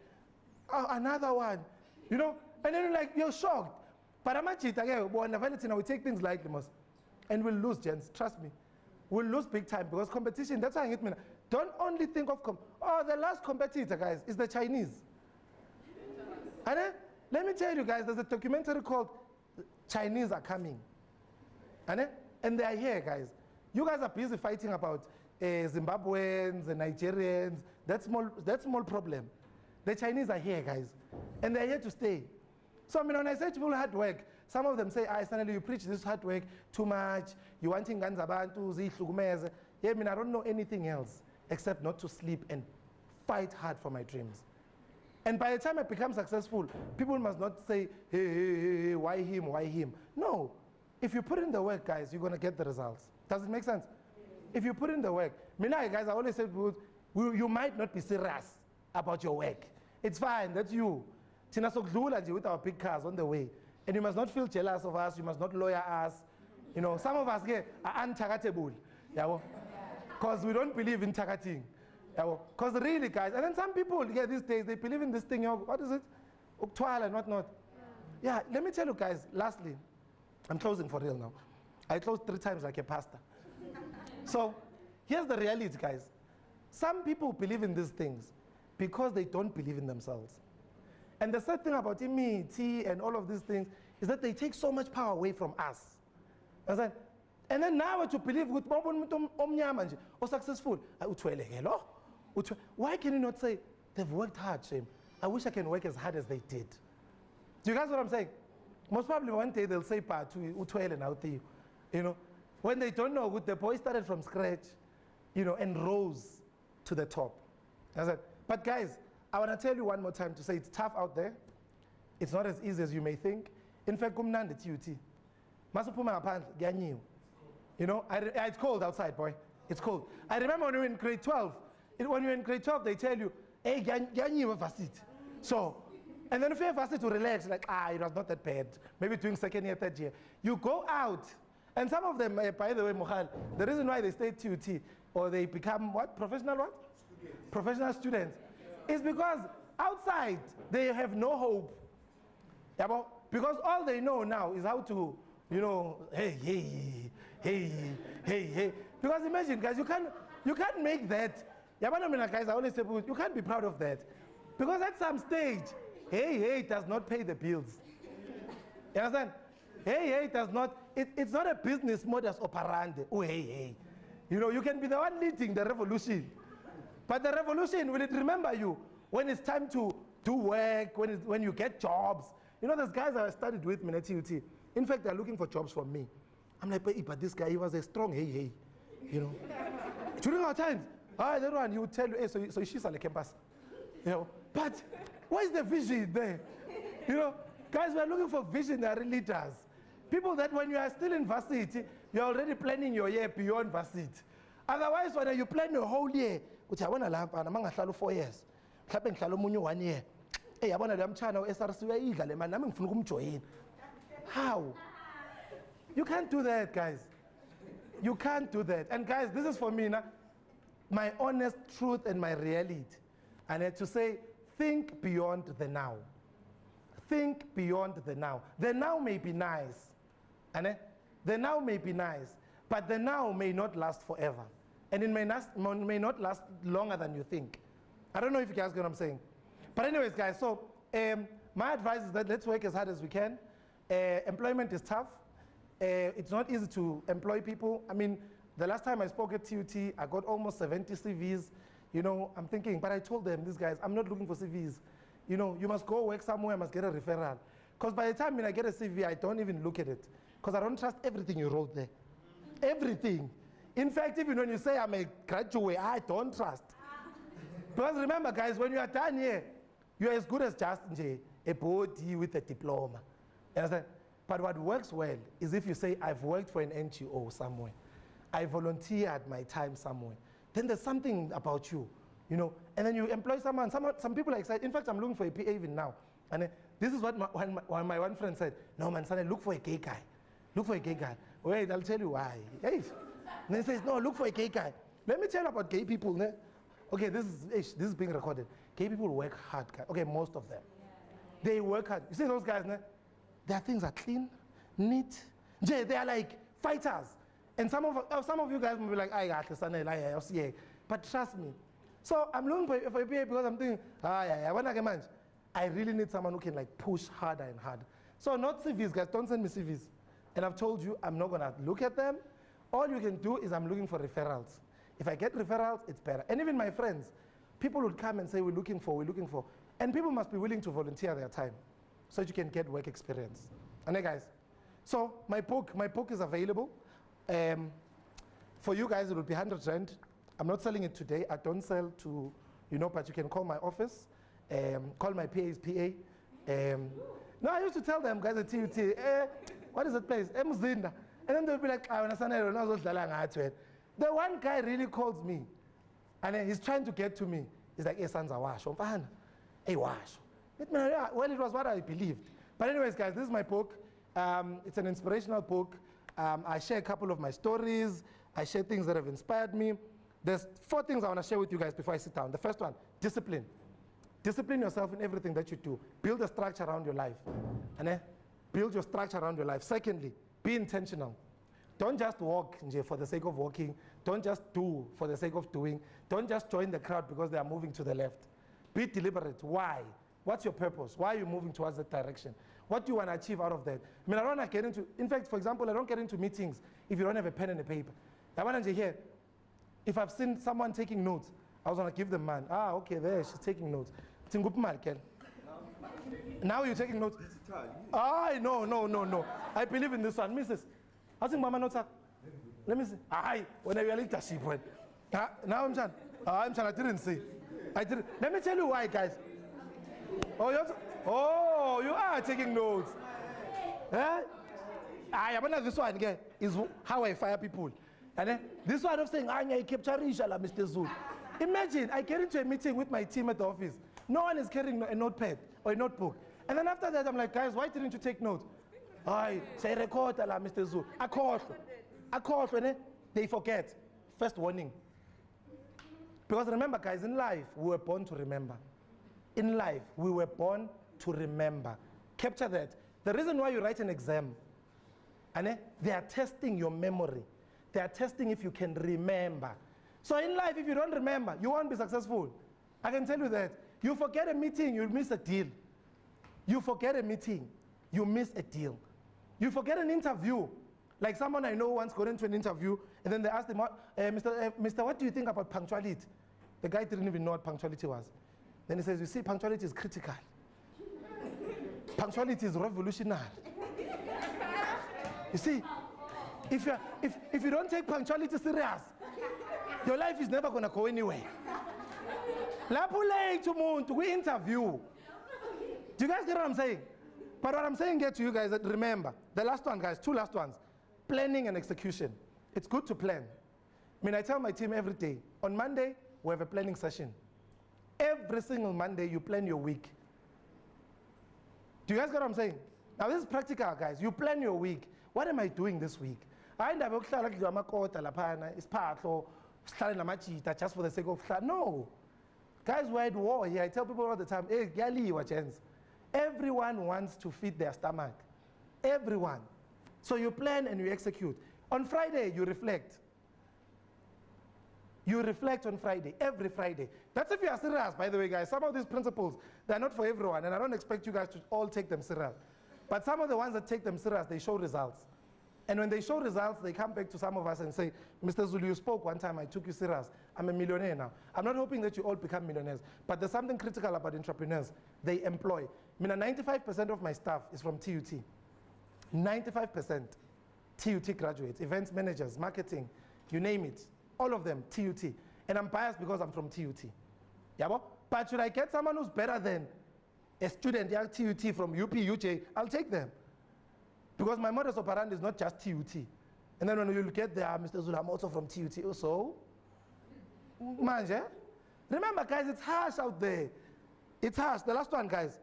Oh, another one. You know? And then you're shocked. But I'm actually, we take things lightly, most. And we'll lose, gents. Trust me. We'll lose big time because competition, that's why I hit me. Don't only think of, the last competitor, guys, is the Chinese. And then, let me tell you guys, there's a documentary called Chinese Are Coming. And they are here, guys. You guys are busy fighting about Zimbabweans and Nigerians. That's small problem. The Chinese are here, guys. And they're here to stay. So, when I say to people hard work, some of them say, suddenly you preach this hard work too much. You wanting ganzabantu, zihlukumeze. Yeah, I don't know anything else except not to sleep and fight hard for my dreams. And by the time I become successful, people must not say, hey, why him, why him? No. If you put in the work, guys, you're going to get the results. Does it make sense? If you put in the work. Guys, I always say, you might not be serious about your work. It's fine, that's you. Tina sokudlula with our big cars on the way. And you must not feel jealous of us, you must not lawyer us. You know, some of us are untargetable. Because we don't believe in targeting. Because really, guys, and then some people these days, they believe in this thing, what is it? Uktwala and whatnot. Yeah, let me tell you guys, lastly, I'm closing for real now. I closed 3 times like a pastor. So, here's the reality, guys. Some people believe in these things because they don't believe in themselves. And the sad thing about me, T, and all of these things is that they take so much power away from us. And then now to believe with or successful, why can you not say, they've worked hard, shame? I wish I can work as hard as they did. Do you guys know what I'm saying? Most probably one day they'll say, you know, when they don't know, the boy started from scratch, you know, and rose to the top. But guys, I want to tell you one more time to say it's tough out there. It's not as easy as you may think. In fact, you know, it's cold outside, boy. It's cold. I remember when we were in grade 12. When you're in grade 12, they tell you, hey, so, and then if you have varsity to relax, like, it was not that bad. Maybe doing second year, third year. You go out, and some of them, by the way, Mukhal, the reason why they stay TUT, or they become what? Professional what? Students. Professional students. Is because outside, they have no hope. Because all they know now is how to, you know, hey, hey, hey, hey, hey. Because imagine, guys, you can't make that. Yeah, but I mean, guys, I always say, you can't be proud of that. Because at some stage, hey, hey, does not pay the bills. You understand? Hey, hey, does not, it's not a business modus operandi. Oh, hey, hey. You know, you can be the one leading the revolution. But the revolution, will it remember you when it's time to do work, when you get jobs? You know, there's guys I studied with me at TUT. In fact, they're looking for jobs for me. I'm like, but this guy, he was a strong hey, hey. You know? During our times, that one, he would tell you, hey, so she's on the campus. You know? But where's the vision there? You know, guys, we're looking for visionary leaders. People that when you are still in varsity, you're already planning your year beyond varsity. Otherwise, when you plan your whole year, which I want to learn, I'm going to 4 years. I'm 1 year. Hey, I want to learn China, SRC, how? You can't do that, guys. You can't do that. And guys, this is for me now, my honest truth and my reality. And I had to say, think beyond the now. Think beyond the now. The now may be nice. And the now may be nice, but the now may not last forever. And it may not last longer than you think. I don't know if you guys get what I'm saying. But anyways, guys, so my advice is that let's work as hard as we can. Employment is tough. It's not easy to employ people. I mean, the last time I spoke at TUT, I got almost 70 CVs. You know, I'm thinking, but I told them, these guys, I'm not looking for CVs. You know, you must go work somewhere, I must get a referral. Because by the time when I get a CV, I don't even look at it. Because I don't trust everything you wrote there. Everything. In fact, even when you say I'm a graduate, I don't trust. Because remember, guys, when you are done here, you're as good as just a body with a diploma. You understand? But what works well is if you say, I've worked for an NGO somewhere. I volunteered my time somewhere. Then there's something about you, you know. And then you employ someone. Some people are excited. In fact, I'm looking for a PA even now. And this is what my one friend said. No, man, son, look for a gay guy. Look for a gay guy. Wait, I'll tell you why. Hey. And he says, no, look for a gay guy. Let me tell you about gay people. Ne? Okay, this is being recorded. Gay people work hard. Okay, most of them. They work hard. You see those guys, ne? Their things are clean, neat. They are like fighters. And some of you guys will be like, I got this, yeah. But trust me. So I'm looking for a PA because I'm thinking, I really need someone who can like push harder and harder. So not CVs, guys, don't send me CVs. And I've told you, I'm not gonna look at them. All you can do is I'm looking for referrals. If I get referrals, it's better. And even my friends, people would come and say, we're looking for. And people must be willing to volunteer their time so that you can get work experience. And then guys, so my book is available. For you guys, it will be 100 Rand. I'm not selling it today. I don't sell to, you know, but you can call my office, call my PA's PA. No, I used to tell them, guys at TUT, what is that place? Mzinda. And then they'll be like, I understand. The one guy really calls me, and then he's trying to get to me. He's like, hey, Sansa, wash. Hey, wash. Well, it was what I believed. But anyways, guys, this is my book. It's an inspirational book. I share a couple of my stories. I share things that have inspired me. There's 4 things I want to share with you guys before I sit down. The first one, discipline. Discipline yourself in everything that you do. Build a structure around your life. And build your structure around your life. Secondly, be intentional. Don't just walk for the sake of walking. Don't just do for the sake of doing. Don't just join the crowd because they are moving to the left. Be deliberate. Why? What's your purpose? Why are you moving towards that direction? What do you want to achieve out of that? I mean, I don't want to get into, in fact, for example, I don't get into meetings if you don't have a pen and a paper. I want to hear, if I've seen someone taking notes, I was going to give them mine. Okay, there, she's taking notes. Now you're taking notes. No. I believe in this one. Mrs. I think Mama notes. Let me see. When I read leadership, now I'm trying. I didn't see. Let me tell you why, guys. You are taking notes. This one again is how I fire people. And then this one of saying, I capture Mr. Zul. Imagine I get into a meeting with my team at the office. No one is carrying a notepad or a notebook. And then after that, I'm like, guys, why didn't you take notes? Say record, Mr. Zul. I call when they forget. First warning. Because remember, guys, in life, we were born to remember. In life, we were born to remember. Capture that. The reason why you write an exam, and they are testing your memory. They are testing if you can remember. So in life, if you don't remember, you won't be successful. I can tell you that. You forget a meeting, you'll miss a deal. You forget a meeting, you miss a deal. You forget an interview. Like someone I know once got into an interview, and then they asked him, Mr. What do you think about punctuality? The guy didn't even know what punctuality was. Then he says, you see, punctuality is critical. Punctuality is revolutionary. You see, if you don't take punctuality serious, your life is never going to go anywhere. We interview. Do you guys get what I'm saying? But what I'm saying here to you guys, that remember, the last one, guys, 2 last ones, planning and execution. It's good to plan. I mean, I tell my team every day, on Monday, we have a planning session. Every single Monday, you plan your week. Do you guys get what I'm saying? Now, this is practical, guys. You plan your week. What am I doing this week? Just for the sake of no. Guys, we're at war here. I tell people all the time, hey, everyone wants to feed their stomach. Everyone. So you plan and you execute. On Friday, you reflect. You reflect on Friday, every Friday. That's if you are serious, by the way, guys. Some of these principles, they're not for everyone, and I don't expect you guys to all take them serious. But some of the ones that take them serious, they show results. And when they show results, they come back to some of us and say, Mr. Zulu, you spoke one time, I took you serious. I'm a millionaire now. I'm not hoping that you all become millionaires, but there's something critical about entrepreneurs. They employ. I mean, 95% of my staff is from TUT. 95% TUT graduates, events managers, marketing, you name it. All of them, TUT. And I'm biased because I'm from TUT. Yeah, but should I get someone who's better than a student at TUT from UP, UJ, I'll take them. Because my modus operandi is not just TUT. And then when you get there, Mr. Zulu, I'm also from TUT. Also, manje. Remember, guys, it's harsh out there. It's harsh. The last one, guys,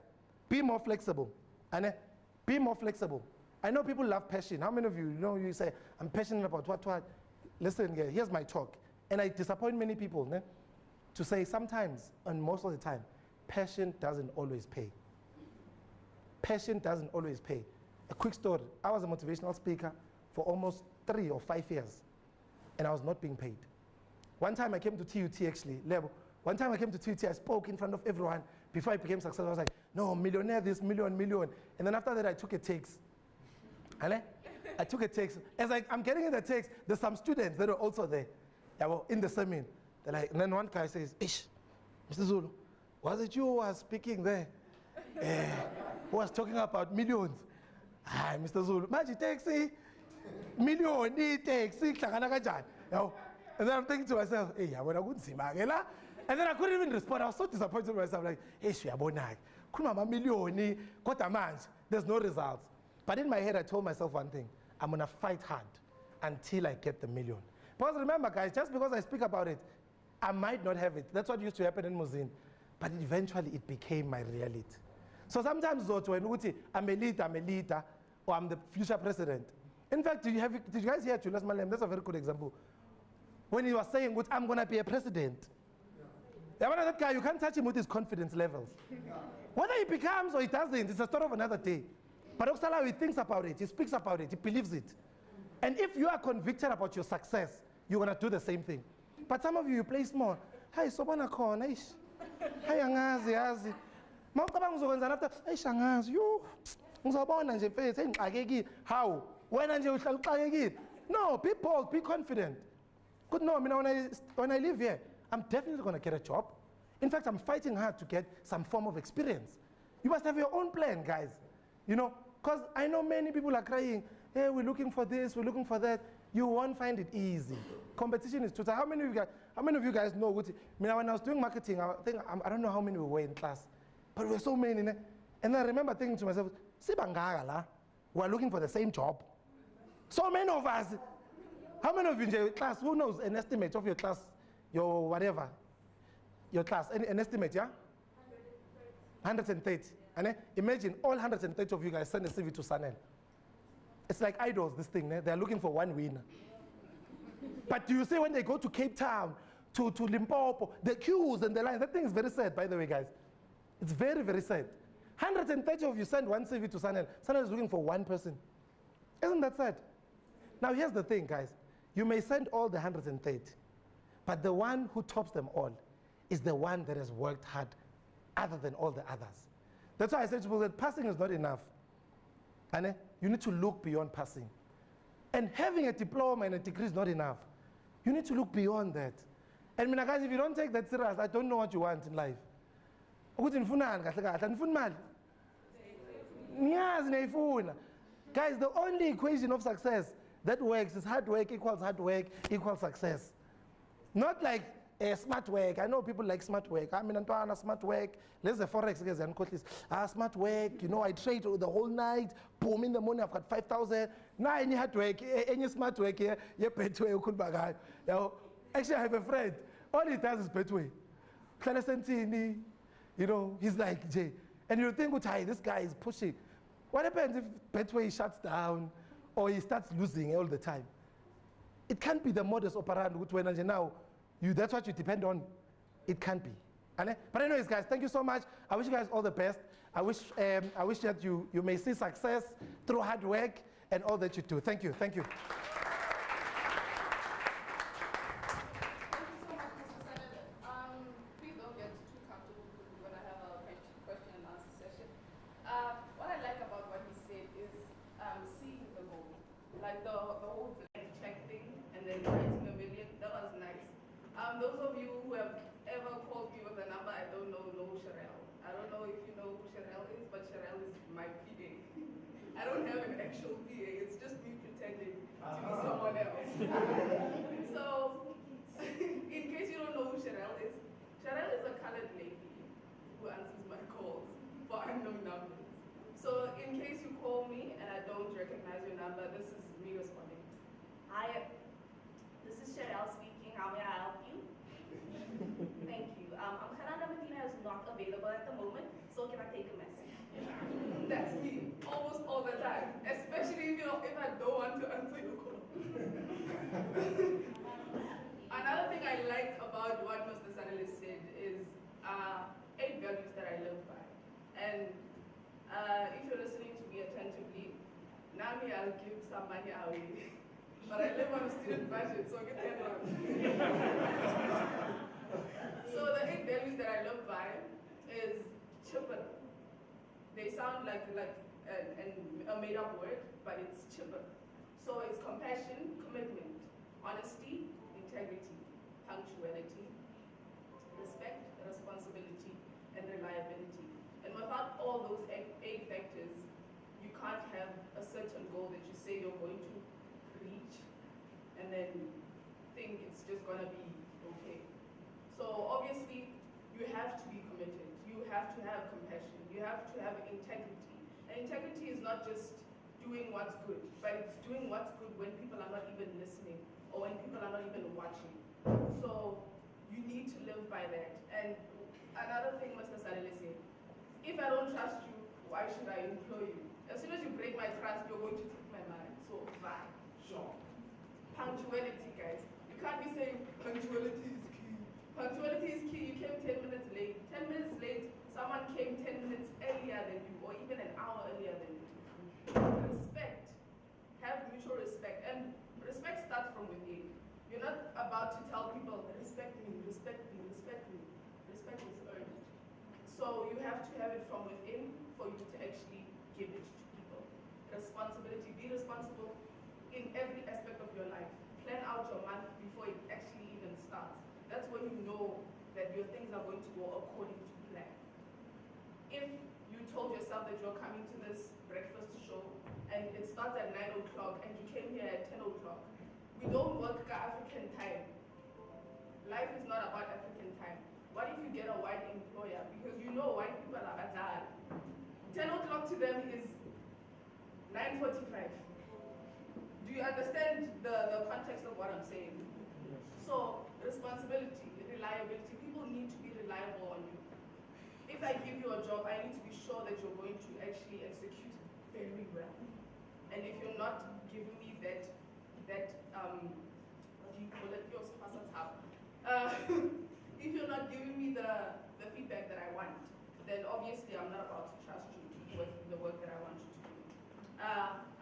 be more flexible. And be more flexible. I know people love passion. How many of you know you say, I'm passionate about what? Listen, here's my talk. And I disappoint many people to say sometimes, and most of the time, passion doesn't always pay. Passion doesn't always pay. A quick story. I was a motivational speaker for almost 3 or 5 years, and I was not being paid. One time I came to TUT, actually, one time I came to TUT, I spoke in front of everyone. Before I became successful, I was like, no, millionaire this, million. And then after that, I took a text. I took a text. As I'm getting in the text, there's some students that were also there. They were in the seminar. They're like, and then one guy says, Ish, Mr. Zulu, was it you who was speaking there? Who was talking about millions? Hi, Mr. Zulu, Maji taxi, million, taxi, and then I'm thinking to myself, hey, I wouldn't see Magela. And then I couldn't even respond. I was so disappointed with myself, like, hey, there's no results. But in my head, I told myself one thing, I'm gonna fight hard until I get the million. Because remember, guys, just because I speak about it, I might not have it. That's what used to happen in Muzin. But eventually, it became my reality. So sometimes, when I'm a leader, or I'm the future president. In fact, did you guys hear Julius Malem? That's a very good example. When he was saying, I'm going to be a president. Yeah, that guy, you can't touch him with his confidence levels. Whether he becomes or he doesn't, it's a story of another day. But Oksala, he thinks about it, he speaks about it, he believes it. And if you are convicted about your success, you're going to do the same thing. But some of you play small. Hey, sobana khona ish. Hey, angazi yazi. Mawucabanga uzokwenza after hey shangazi you. Ngizobona nje mfethu engixakekile. How? Wena nje uhlala uxakekile. No, be bold, be confident. Good no, I mean when I live here, I'm definitely going to get a job. In fact, I'm fighting hard to get some form of experience. You must have your own plan, guys. You know, because I know many people are crying, hey, we're looking for this, we're looking for that. You won't find it easy. Competition is total. How many of you guys know what? When I was doing marketing, I don't know how many we were in class, but we were so many. And I remember thinking to myself, we're looking for the same job. So many of us. How many of you in your class, who knows an estimate of your class, your whatever, your class, an estimate, yeah? 130. And imagine all 130 of you guys send a CV to Sanel. It's like idols, this thing. They're looking for one winner. But do you see when they go to Cape Town, to Limpopo, the queues and the lines, that thing is very sad, by the way, guys. It's very, very sad. 130 of you send one CV to Sanel. Sanel is looking for one person. Isn't that sad? Now here's the thing, guys. You may send all the 130, but the one who tops them all is the one that has worked hard other than all the others. That's why I said to people that passing is not enough. And you need to look beyond passing. And having a diploma and a degree is not enough. You need to look beyond that. And mina, guys, if you don't take that serious, I don't know what you want in life. Guys, the only equation of success that works is hard work equals success. Not like smart work. I know people like smart work. I mean, smart work. Let's say forex smart work. You know, I trade the whole night. Boom, in the morning I've got 5,000. Now any hard work, any smart work here, Betway could bagay. Actually, I have a friend. All he does is Betway. You know, he's like Jay. And you think, hey, this guy is pushing. What happens if Betway shuts down or he starts losing all the time? It can't be the modus operandi when now that's what you depend on. It can't be. But anyways, guys, thank you so much. I wish you guys all the best. I wish that you may see success through hard work and all that you do. Thank you. Thank you. Please don't get too comfortable because we're going to have a question and answer session. What I like about what he said is seeing the goal. Like the whole blank check thing and then writing a million, that was nice. Those of you who have ever called me with a number I don't know Sherelle. I don't know if you know who Sherelle is, but Sherelle is my PA. I don't have an actual PA, it's just me pretending to be someone else. So, in case you don't know who Sherelle is a colored lady who answers my calls for unknown numbers. So, in case you call me and I don't recognize your number, this is me responding. Hi, this is Sherelle speaking. How may I help you? Thank you. Khananda Medina is not available at the moment, so can I take a message? That's me, almost all the time, especially if I don't want to answer your call. Another thing I liked about what Mr. Sanele said is 8 values that I live by. And if you're listening to me attentively, Nami, I'll give some money away. But I live on a student budget, so I get 10 rand. So the 8 values that I live by is chipper. They sound like a made-up word, but it's chipper. So it's compassion, commitment, honesty, integrity, punctuality, respect, responsibility, and reliability. And without all those 8 factors, you can't have a certain goal that you say you're going to reach and then think it's just going to be okay. So obviously, you have to be committed. You have to have compassion. You have to have integrity. And integrity is not just doing what's good, but it's doing what's good when people are not even listening or when people are not even watching. So you need to live by that. And another thing Mr. Salele said, if I don't trust you, why should I employ you? As soon as you break my trust, you're going to take my money. So bye. Sure. Punctuality, guys. You can't be saying punctuality is key. Punctuality is key. You came 10 minutes late. 10 minutes late, someone came 10 minutes earlier than you, or even an hour earlier than you. Respect. Have mutual respect. And respect starts from within. You're not about to tell people, respect me, respect me, respect me. Respect is earned. So you have to have it from within for you to actually give it to people. Responsibility. Be responsible in every aspect of your life. Plan out your month before it actually even starts. That's when you know that your things are going to go according to plan. If you told yourself that you're coming to this breakfast show and it starts at 9 o'clock and you came here at 10 o'clock, we don't work African time. Life is not about African time. What if you get a white employer? Because you know white people are bad. 10 o'clock to them is 9:45. Do you understand the context of what I'm saying? Yes. So, responsibility, reliability. People need to be reliable on you. If I give you a job, I need to be sure that you're going to actually execute very well. And if you're not giving me that what do you call it? If you're not giving me the feedback that I want, then obviously obviously I'm not about to trust you with the work that I want you to do.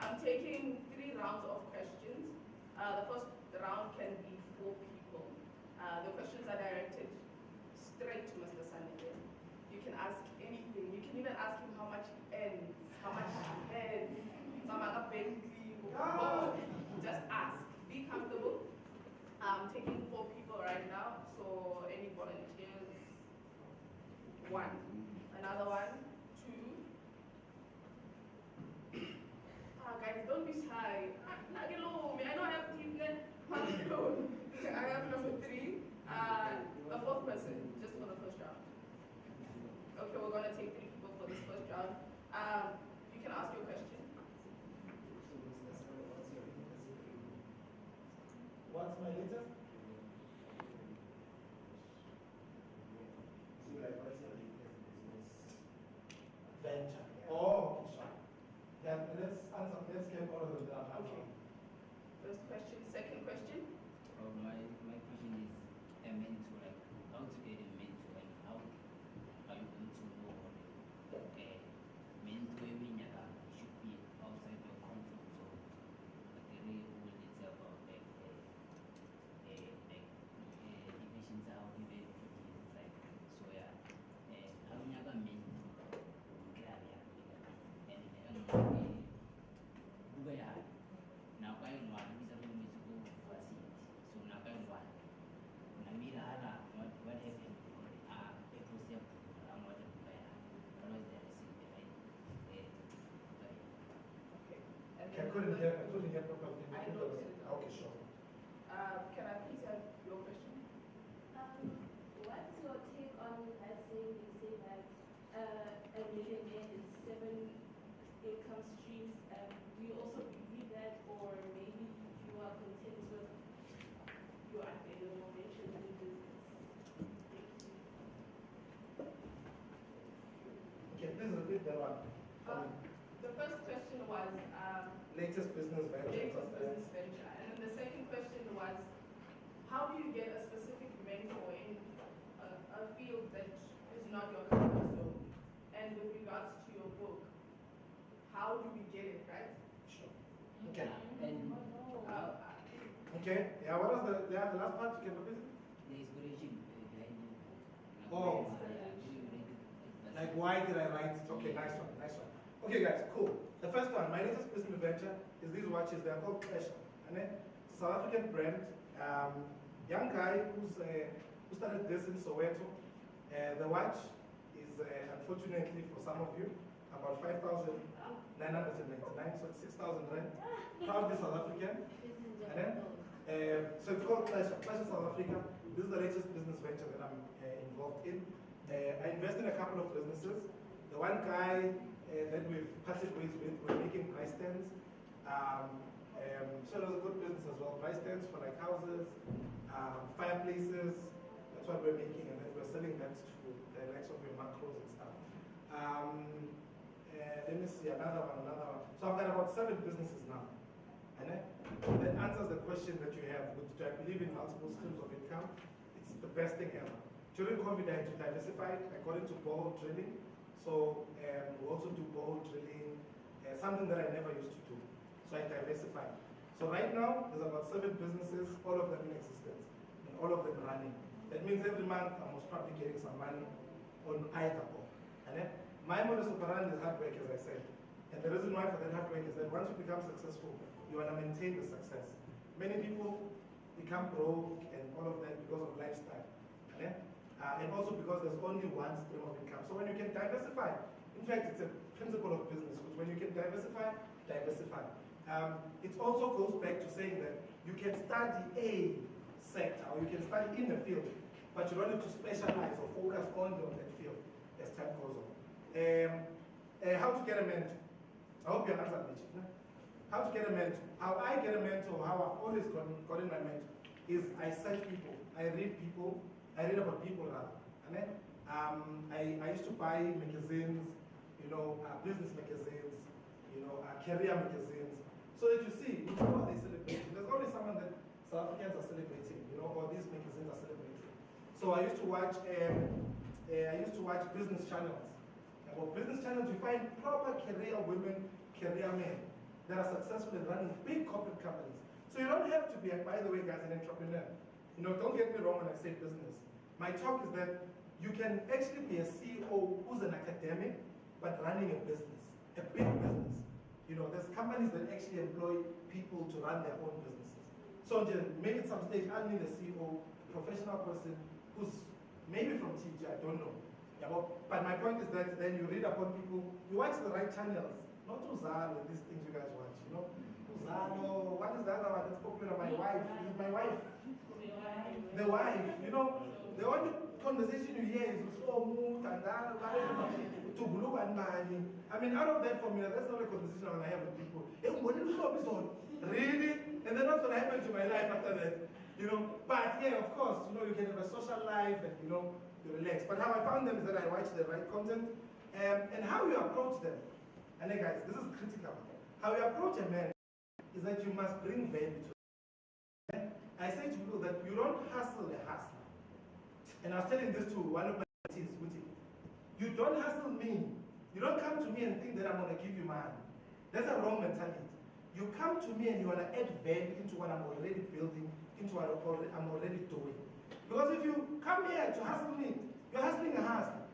I'm taking 3 rounds of questions. The first round can be 4 people. The questions are directed straight to Mr. Sanele. You can ask anything. You can even ask him how much he earns, how much he earns, just ask. Be comfortable. I'm taking 4 people right now, so any volunteers? 1. Another one, 2. Guys, don't be shy. I know I have team then. I have number 3. The 4th person, just for the first round. Okay, we're gonna take 3 people for this first round. You can ask your question. What's my latest? Venture. Oh, okay, sure. Yeah, let's answer. Let's get all of them down. Okay. First question, second question. My question is a mentor, like how to get a mentor, and how are you going to know what a mentor should be outside your comfort zone? Like the real rule itself about divisions are given like so yeah. How you mentor now I don't want to go facility. So now I don't want. Namira what happened? People say I'm not a player. What was the recipe behind Okay. And I then couldn't hear properly. I noted it. Okay, sure. Can I please have your question? What's your take on that saying you say that a millionaire is 7 income streams? Do you also believe that, or maybe you are content with your available ventures in business? Okay, please repeat that one. The first question was Latest business venture. latest business venture, and then the second question was how do you get a specific mentor in a field that is not your comfort zone? And with regards to your book, how do we get it right? Sure. Okay. and Okay. Yeah. What was the last part? You can repeat it. the inspiration behind it. Oh. Like, why did I write it? Okay, nice one, nice one. Okay, guys, cool. The first one, my latest business venture is these watches. They're called Pleasure. And then it's a South African brand. Young guy who started this in Soweto. The watch is, unfortunately for some of you, about 5,999, so it's 6,000 rand. Proudly South African. And then, so it's called Pleasure. Pleasure South Africa. This is the latest business venture that I'm involved in. I invest in a couple of businesses. The one guy that we've parted ways with, we're making price stands. So it was a good business as well. Price stands for like houses, fireplaces. That's what we're making, and then we're selling that to the likes of your macros and stuff. Let me see another one. So I've got about 7 businesses now. And that answers the question that you have. Do I believe in multiple streams of income? It's the best thing ever. During COVID, I had to diversify according to borehole drilling. So we also do borehole drilling, something that I never used to do. So I diversified. So right now, there's about 7 businesses, all of them in existence, and all of them running. That means every month I'm most probably getting some money on either or. And then my modus operandi is hard work, as I said. And the reason why for that hard work is that once you become successful, you want to maintain the success. Many people become broke and all of that because of lifestyle. And also because there's only one stream of income. So when you can diversify, in fact, it's a principle of business, because when you can diversify, diversify. It also goes back to saying that you can study a sector, or you can study in a field, but you don't have to specialize or focus only on that field as time goes on. How to get a mentor? I hope you answered me, Chief. How to get a mentor? How I get a mentor, how I've always gotten my mentor, is I search people, I read about people rather. And then I used to buy magazines, business magazines, career magazines, so that you see who are they celebrating. There's always someone that South Africans are celebrating, or these magazines are celebrating. So I used to watch business channels. About business channels, you find proper career women, career men that are successful in running big corporate companies. So you don't have to be, by the way, guys, an entrepreneur. You know, don't get me wrong when I say business. My talk is that you can actually be a CEO who's an academic, but running a business, a big business. You know, there's companies that actually employ people to run their own businesses. So maybe at some stage, I'll need a CEO, a professional person who's maybe from TG, I don't know. Yeah, but my point is that then you read upon people, you watch the right channels, not Uzalo, these things you guys watch, you know? Uzalo, what is the other one that's popular? My wife, is my wife. The wife, you know, the only conversation you hear is Usomu, Tandala, to Blue and Mani. I mean, out of that for me, that's not a conversation I want to have with people. Really? And then what's going to happen to my life after that? You know, but yeah, of course, you know, you can have a social life and, you know, you relax. But how I found them is that I watch the right content and how you approach them. And then guys, this is critical. How you approach a man is that you must bring value to them. I say to people that you don't hustle a hustler. And I was telling this to one of my teams, Uti. You don't hustle me. You don't come to me and think that I'm going to give you money. That's a wrong mentality. You come to me and you want to add value into what I'm already building, into what I'm already doing. Because if you come here to hustle me, you're hustling a hustle.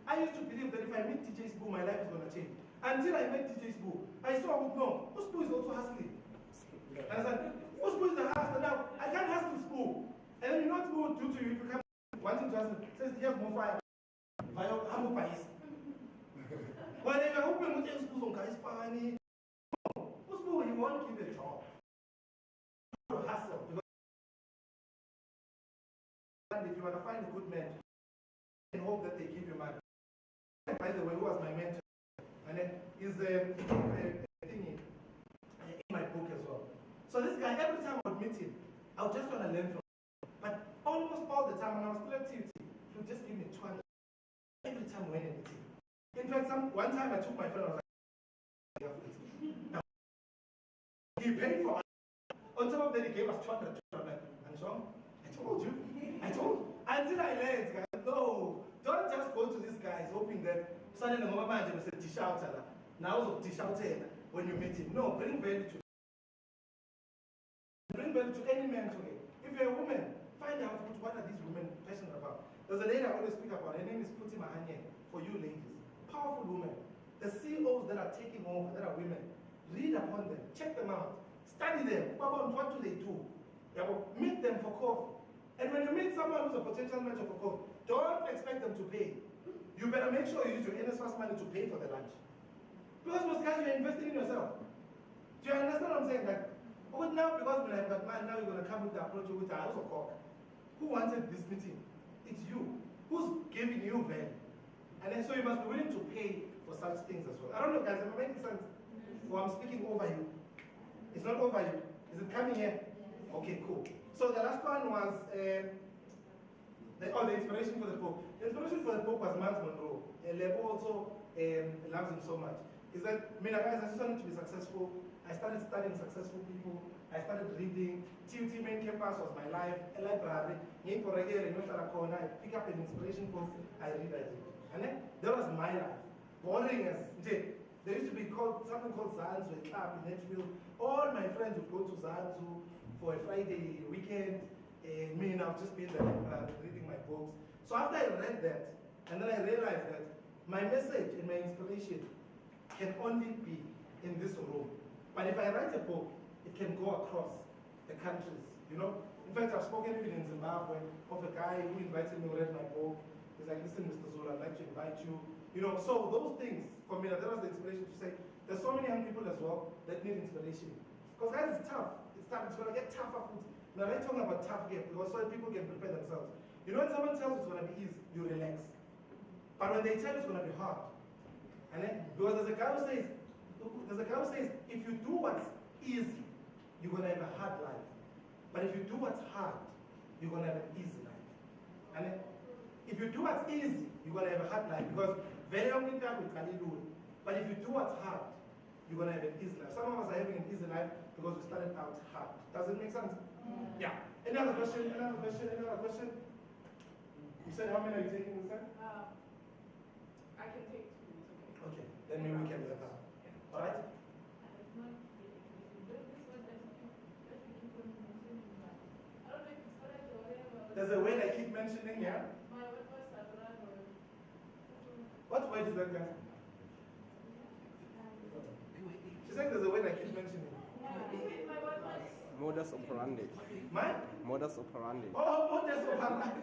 I used to believe that if I meet DJ Spoo, my life is going to change. Until I met DJ Spoo, I saw, no, Spoo is also hustling. And I said, Spoo is a hustler. Now, I can't hustle Spoo. And then you know what Spoo will do to you if you come wanting to hustle? Says, you have more fire. I'm a when you're hoping with Spoo, he won't give a job. You hustle. And if you want to find a good man, and hope that they give you money. By the way, who was my mentor? And then is a thing in my book as well. So this guy, every time I would meet him, I would just want to learn from him. But almost all the time, when I was still at TUT, he would just give me 200 every time we went in the team. In fact, one time I took my friend, I was like, he paid for us. On top of that, he gave us 200. And so, I told you. Until I learned, guys, no, don't just go to these guys hoping that suddenly the manager will say, dish out. Now, also dish out when you meet him. No, bring value to him. Bring value to any man today. If you're a woman, find out what are these women passionate about. There's a lady I always speak about. Her name is Puti Mahanye, for you ladies. Powerful woman. The CEOs that are taking over, that are women, read upon them, check them out, study them. What do they do? Meet them for coffee. And when you meet someone who's a potential mentor for coffee, don't expect them to pay. You better make sure you use your NSFAS money to pay for the lunch. Because most guys, you're investing in yourself. Do you understand what I'm saying? Like, oh, now because when I've got money, now you're going to come with the approach with the house of cock. Who wanted this meeting? It's you. Who's giving you value? And then so you must be willing to pay for such things as well. I don't know, guys, am I making sense? Or I'm speaking over you. It's not over you. Is it coming here? Okay, cool. So the last one was the inspiration for the book. The inspiration for the book was Miles Monroe. Lebo also loves him so much. Is that, guys, I just wanted to be successful. I started studying successful people. I started reading. TUT main campus was my life. A library. I pick up an inspiration book. I read. And then that was my life. Boring as there used to be something called Zanzu, a club in Netfield. All my friends would go to Zanzu for a Friday weekend. Me and I would just be in the library reading my books. So after I read that, and then I realized that my message and my inspiration can only be in this room. But if I write a book, it can go across the countries, you know? In fact, I've spoken even in Zimbabwe of a guy who invited me to read my book. He's like, listen, Mr. Zulu, I'd like to invite you. You know, so those things, for me, that was the inspiration to say, there's so many young people as well that need inspiration. Because guys, it's tough. It's tough. It's going to get tougher. Now, I'm talking about tough game because so people can prepare themselves. You know, when someone tells you it's going to be easy, you relax. But when they tell you it's going to be hard, and then, because there's a guy who says, if you do what's easy, you're going to have a hard life. But if you do what's hard, you're going to have an easy life. And then, if you do what's easy, you're going to have a hard life. Because very young people can do it. But if you do what's hard, you're going to have an easy life. Some of us are having an easy life because we started out hard. Does it make sense? Yeah. Any other question? Any other question? Any other question? You said how many are you taking this time? I can take 2. then maybe we can wrap up. All right? It's not this one that you keep on mentioning. I don't know if it's correct or whatever. There's a word I keep mentioning, yeah? My word was Sabran or. What word is that, guys? She said there's a word I keep mentioning. My word was. Modus operandi. Mine? Modus operandi. Oh, modus operandi.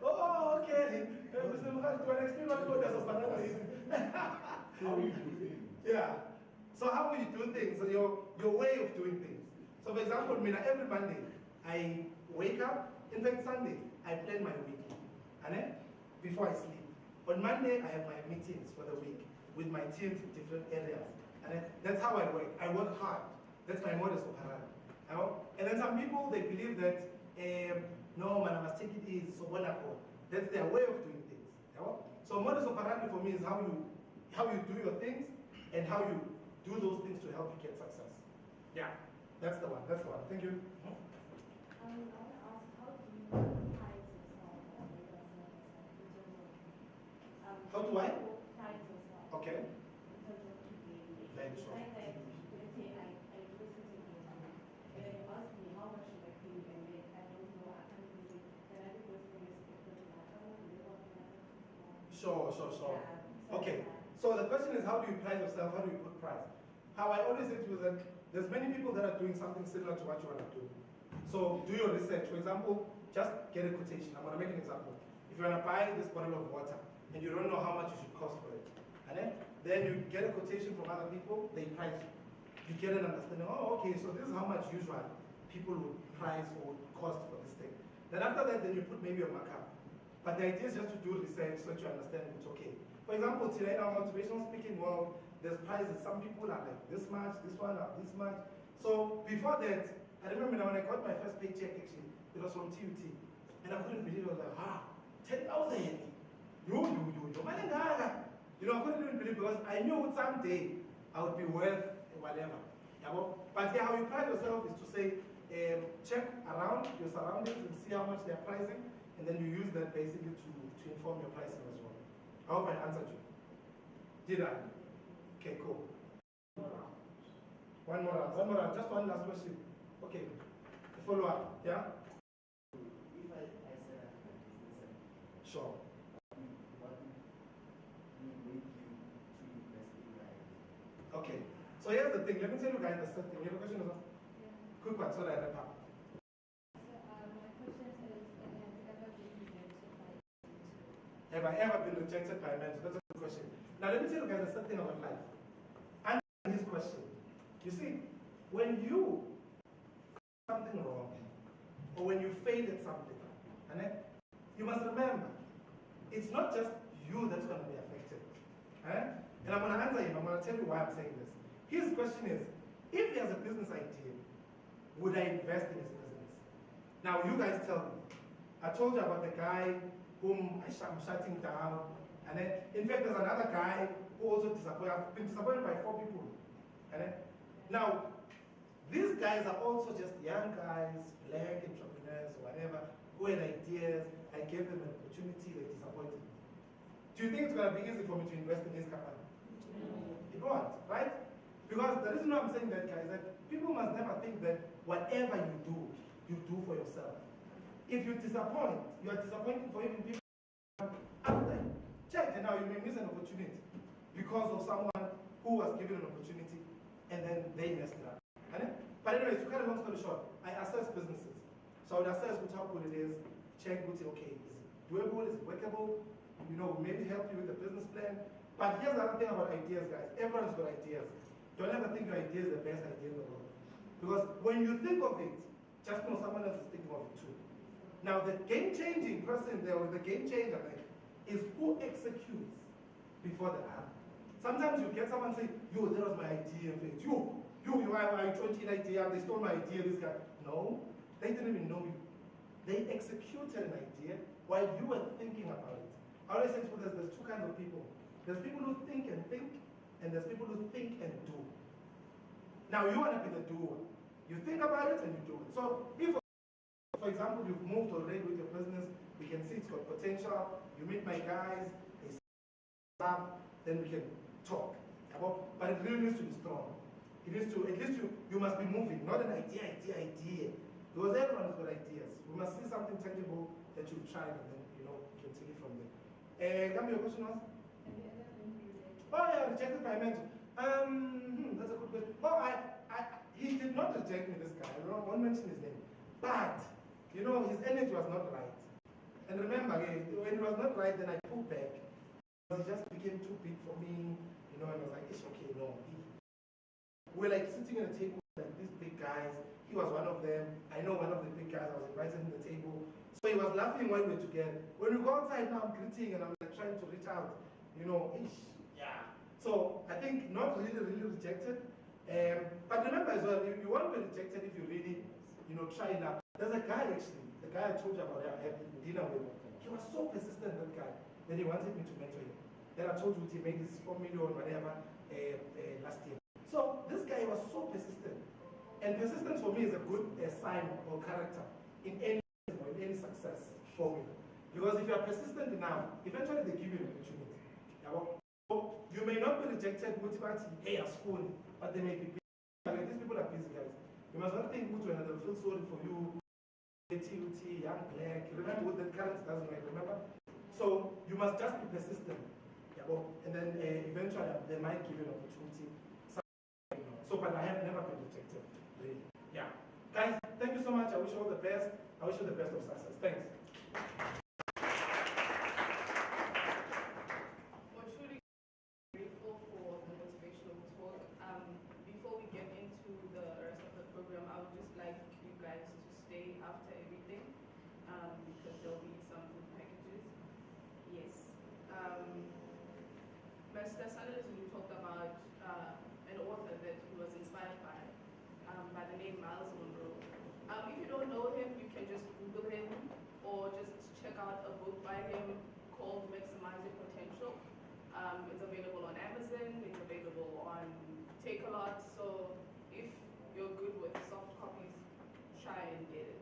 Oh, okay. Mr. Mukhaj, do I explain what modus operandi is? How you do things. Yeah. So how will you do things? So your way of doing things. So for example, every Monday, I wake up. In fact, Sunday, I plan my week. And then, before I sleep. On Monday, I have my meetings for the week with my teams in different areas. And then, that's how I work. I work hard. That's my modus operandi. You know? And then some people, they believe that, no, man, I must take it easy, so one accord. That's their way of doing things. You know? So modus operandi for me is how you do your things and how you do those things to help you get success. Yeah, that's the one. That's the one. Thank you. I want to ask, how do you prize yourself or make yourself in terms of How do I? prize yourself Okay. in terms of keeping Very it's short. like that, let's say I listen to you and then you ask me how much should I pay you and then I don't know, I can't really say, then I think those things is like, I don't know what Sure. Yeah, Okay. So the question is, how do you price yourself? How do you put price? How I always say to you that there's many people that are doing something similar to what you want to do. So do your research. For example, just get a quotation. I'm going to make an example. If you want to buy this bottle of water and you don't know how much you should cost for it, and then you get a quotation from other people, they price you. You get an understanding, oh, okay, so this is how much usually people would price or would cost for this thing. Then after that, then you put maybe a markup. But the idea is just to do research so that you understand it's okay. For example, today in our motivational speaking world, there's prizes. Some people are like this much, this one are this much. So before that, I remember when I got my first paycheck, actually, it was from TUT. And I couldn't believe it. I was like, 10,000. Man, you know, I couldn't even believe because I knew someday I would be worth whatever. But yeah, how you price yourself is to say, check around your surroundings and see how much they're pricing, and then you use that basically to inform your pricing as well. I hope I answered you. Did I? Okay, cool. One more round. Just one last question. Okay. Follow up. Yeah? If I set up a business, Sure. what will make you to invest in my idea? Okay. So here's the thing. Let me tell you guys the thing. You have a question as well? Yeah. Quick one, so that I wrap up. So my question is, Have I ever been rejected by a mentor? That's a good question. Now let me tell you guys the thing about life. Answer his question. You see, when you do something wrong, or when you fail at something, and you must remember, it's not just you that's going to be affected. And I'm going to answer him. I'm going to tell you why I'm saying this. His question is, if he has a business idea, would I invest in his business? Now you guys tell me. I told you about the guy whom I'm shutting down. And then, in fact, there's another guy who also disappointed. I've been disappointed by 4 people. And then, now, these guys are also just young guys, black entrepreneurs, or whatever, who had ideas. I gave them an opportunity, they disappointed me. Do you think it's going to be easy for me to invest in this company? It won't, right? Because the reason why I'm saying that, guys, is that people must never think that whatever you do for yourself. If you disappoint, you are disappointing for even people after. Check, and now you may miss an opportunity because of someone who was given an opportunity and then they messed it up. But anyways, to cut a long story short, I assess businesses. So I would assess how good it is, check, would say, okay, is it doable, is it workable? You know, maybe help you with the business plan. But here's the other thing about ideas, guys. Everyone's got ideas. Don't ever think your idea is the best idea in the world. Because when you think of it, just know someone else is thinking of it too. Now, the game-changing person there, or the game changer, is who executes before the other. Sometimes you get someone say, yo, that was my idea. I told you an idea, they stole my idea, this guy. No, they didn't even know you. They executed an idea while you were thinking about it. I always say to people, there's 2 kinds of people. There's people who think, and there's people who think and do. Now, you want to be the doer. You think about it and you do it. So, if, for example, you've moved already with your business, we can see it's got potential, you meet my guys, they up, then we can talk. But it really needs to be strong. It needs to, at least you must be moving, not an idea. Because everyone has got ideas. We must see something tangible that you've tried and then, you can take it from there. Come your question was? Oh yeah, rejected by mentor. That's a good question. Oh, he did not reject me, this guy. I won't mention his name. But, his energy was not right. And remember, when it was not right, then I pulled back. He just became too big for me, and I was like, it's okay, no. We're like sitting at a table, like these big guys. He was one of them. I know one of the big guys. I was invited to the table. So he was laughing while we were together. When we go outside now, I'm greeting and I'm like trying to reach out, yeah. So I think not really rejected. But remember as well, you won't be rejected if you really, try it out. There's a guy actually, the guy I told you about I had dinner with. He was so persistent, that guy, that he wanted me to mentor him. Then I told you he made this 4 million, whatever, last year. So this guy was so persistent. And persistence for me is a good sign or character in any success formula. Because if you are persistent enough, eventually they give you an opportunity. So you may not be rejected, motivated, hey, at school, but they may be busy. These people are busy guys. You must not think to another, feel sorry for you, young black. Remember what the current doesn't make, remember? So you must just be persistent. And then eventually they might give you an opportunity. So, but I have never been rejected, really. Yeah. Guys, thank you so much. I wish you all the best. I wish you the best of success. Thanks. We're truly grateful for the motivational talk. Before we get into the rest of the program, I would just like you guys to stay after everything, because there'll be some food packages. Yes. Mr. Sanders, you talked about an author that he was inspired by the name Miles Monroe. If you don't know him, you can just Google him or just check out a book by him called Maximize Your Potential. It's available on Amazon, it's available on Take-A-Lot, so if you're good with soft copies, try and get it.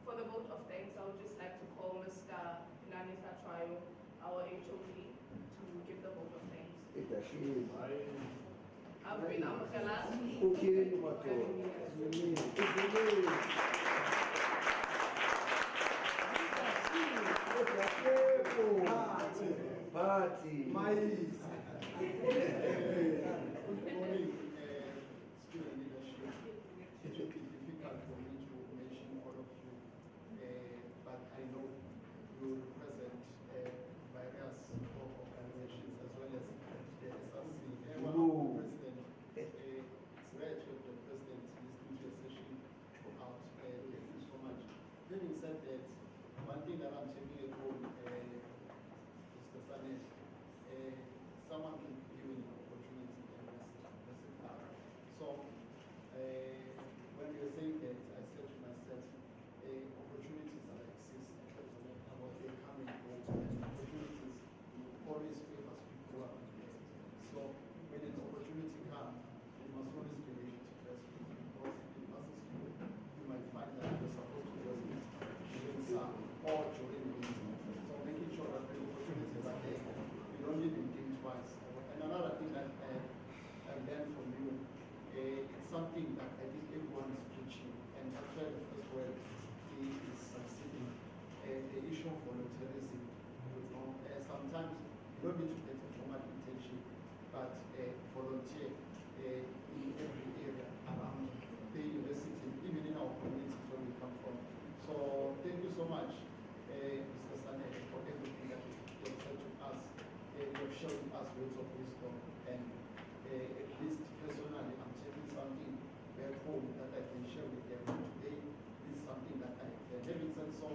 For the vote of thanks, I would just like to call Mr. Nanisa Trayo, our HOD, to give the vote of thanks. I've been Amakalan. Party. Good morning, student leadership. It will be difficult for me to mention all of you, but I know you represent various organizations as well as the SRC. Our president, it's rare to have the president listening to a session out. Thank you so much. Having said that, one thing that I'm taking at home, Mr. Sanet, someone can be given an opportunity and receive that. So when we were saying that, I said to myself, opportunities that exist, about they come and go, and opportunities always favors people who are prepared. So when an opportunity comes, you must always be ready to grasp it, because if it passes you, you might find that you're supposed to grasp it during summer or during winter. So making sure that the opportunities are there, you don't even think twice. And another thing that I learned from you, it's something that I think everyone is preaching, and actually the first word is succeeding. The issue of volunteerism. Sometimes you don't need to get a formal internship, but volunteer in every area around the university, even in our communities where we come from. So thank you so much, Mr. Sane, for everything that you have said to us. You have shared with us words of wisdom, and at least personally, I'm taking something back home that I can share with them today. This is something that I have said. So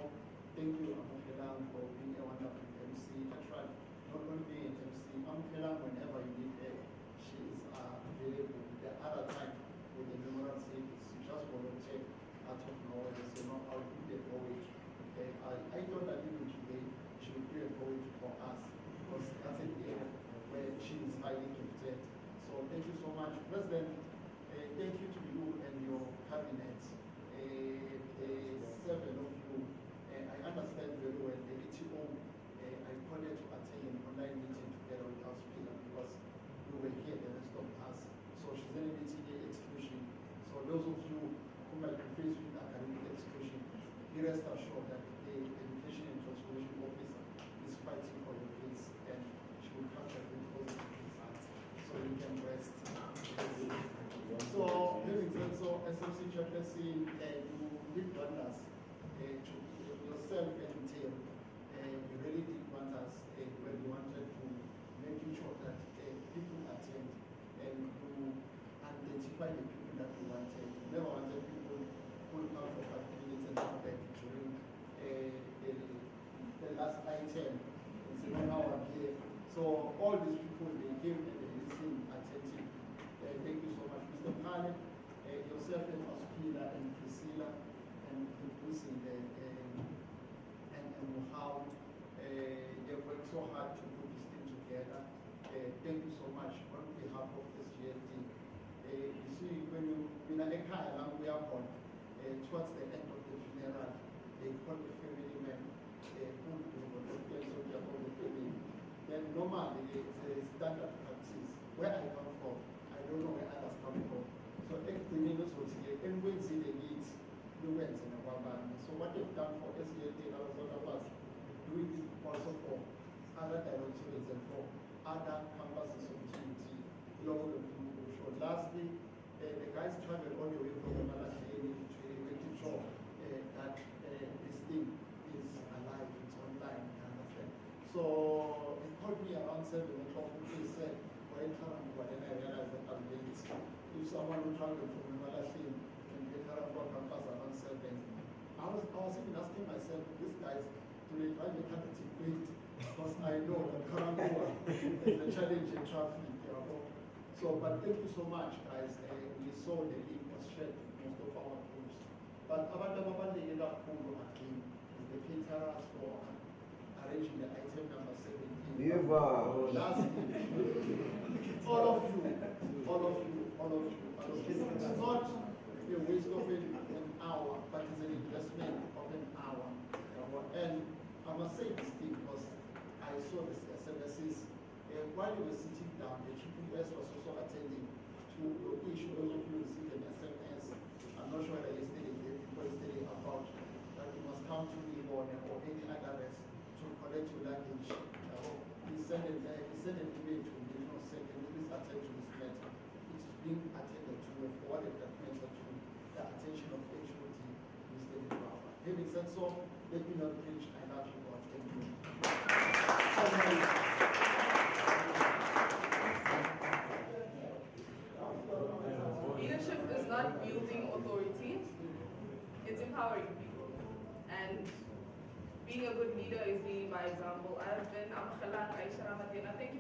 thank you, Amukelang, for being a wonderful MC. I tried not only being an MC, Amukelang, whenever you need her, she is available. The other time with the memorial service, you just volunteer out of nowhere and say, no, I'll do the voyage. I thought that even today she would do a voyage for us, because that's an area where she is highly gifted. So thank you so much. President, thank you to you and your cabinet. 7 of you, I understand very well the ETO. I called to attend an online meeting together be rest assured that the Education and Transformation Officer is fighting for your case, and she will come back with positive results, so you can rest. So, having said so, SMC Chapter C, you did wonders to yourself and team. You really did wonders when you wanted to making sure that people attend, and you identify the people that you wanted. You never wanted people who come for 5 minutes and come back during the last item and say, no, now I'm here. So all these people, they came and they listened attentive. Thank you so much, Mr. Khaled, yourself and Ospila and Priscilla and Lucy and how they worked so hard to put this thing together. Thank you so much on behalf of SGLD. You see, when we are born, towards the end of the funeral, they call the family man who will the family. Then normally it's a standard practice. Where I come from, I don't know where others come from. So explaining also today, and when see the needs, the wins in the one. So what they've done for SGLD and other was doing it also for other directorates and for other campuses of GT. Lastly, the guys traveled all the way from the Malachi making sure that this thing is alive, it's online, you understand? So it called me around 7 o'clock, he said, when I realized that I'm doing this. If someone who traveled from the Malachi can get Karambua campus around 7, I was even asking myself, these guys, do they drive a car to wait? Because I know that Karambua is a challenge in traffic, you know. So, but thank you so much, guys. We saw the link was shared with most of our groups. But Abanda Babandega Kungo again is the caterers for arranging the item number 17. Viva! Lastly, all of you. It's not a waste of an hour, but it's an investment of an hour. And I must say this thing because I saw this SMSs. While you were sitting down, the GPS was also attending to your issue. Those of you received an SMS. I'm not sure whether yesterday about that you must come to me or any other rest to collect your luggage. He sent an email to me, saying, please attend to this matter. It is being attended to and forwarded that matter to the attention of HOD, Mr. Baba. Having said so, let me not preach. I love you all. Thank you. Leadership is not wielding authority, it's empowering people. And being a good leader is leading by example. I'm Khalat Aisha Ramadina. Thank you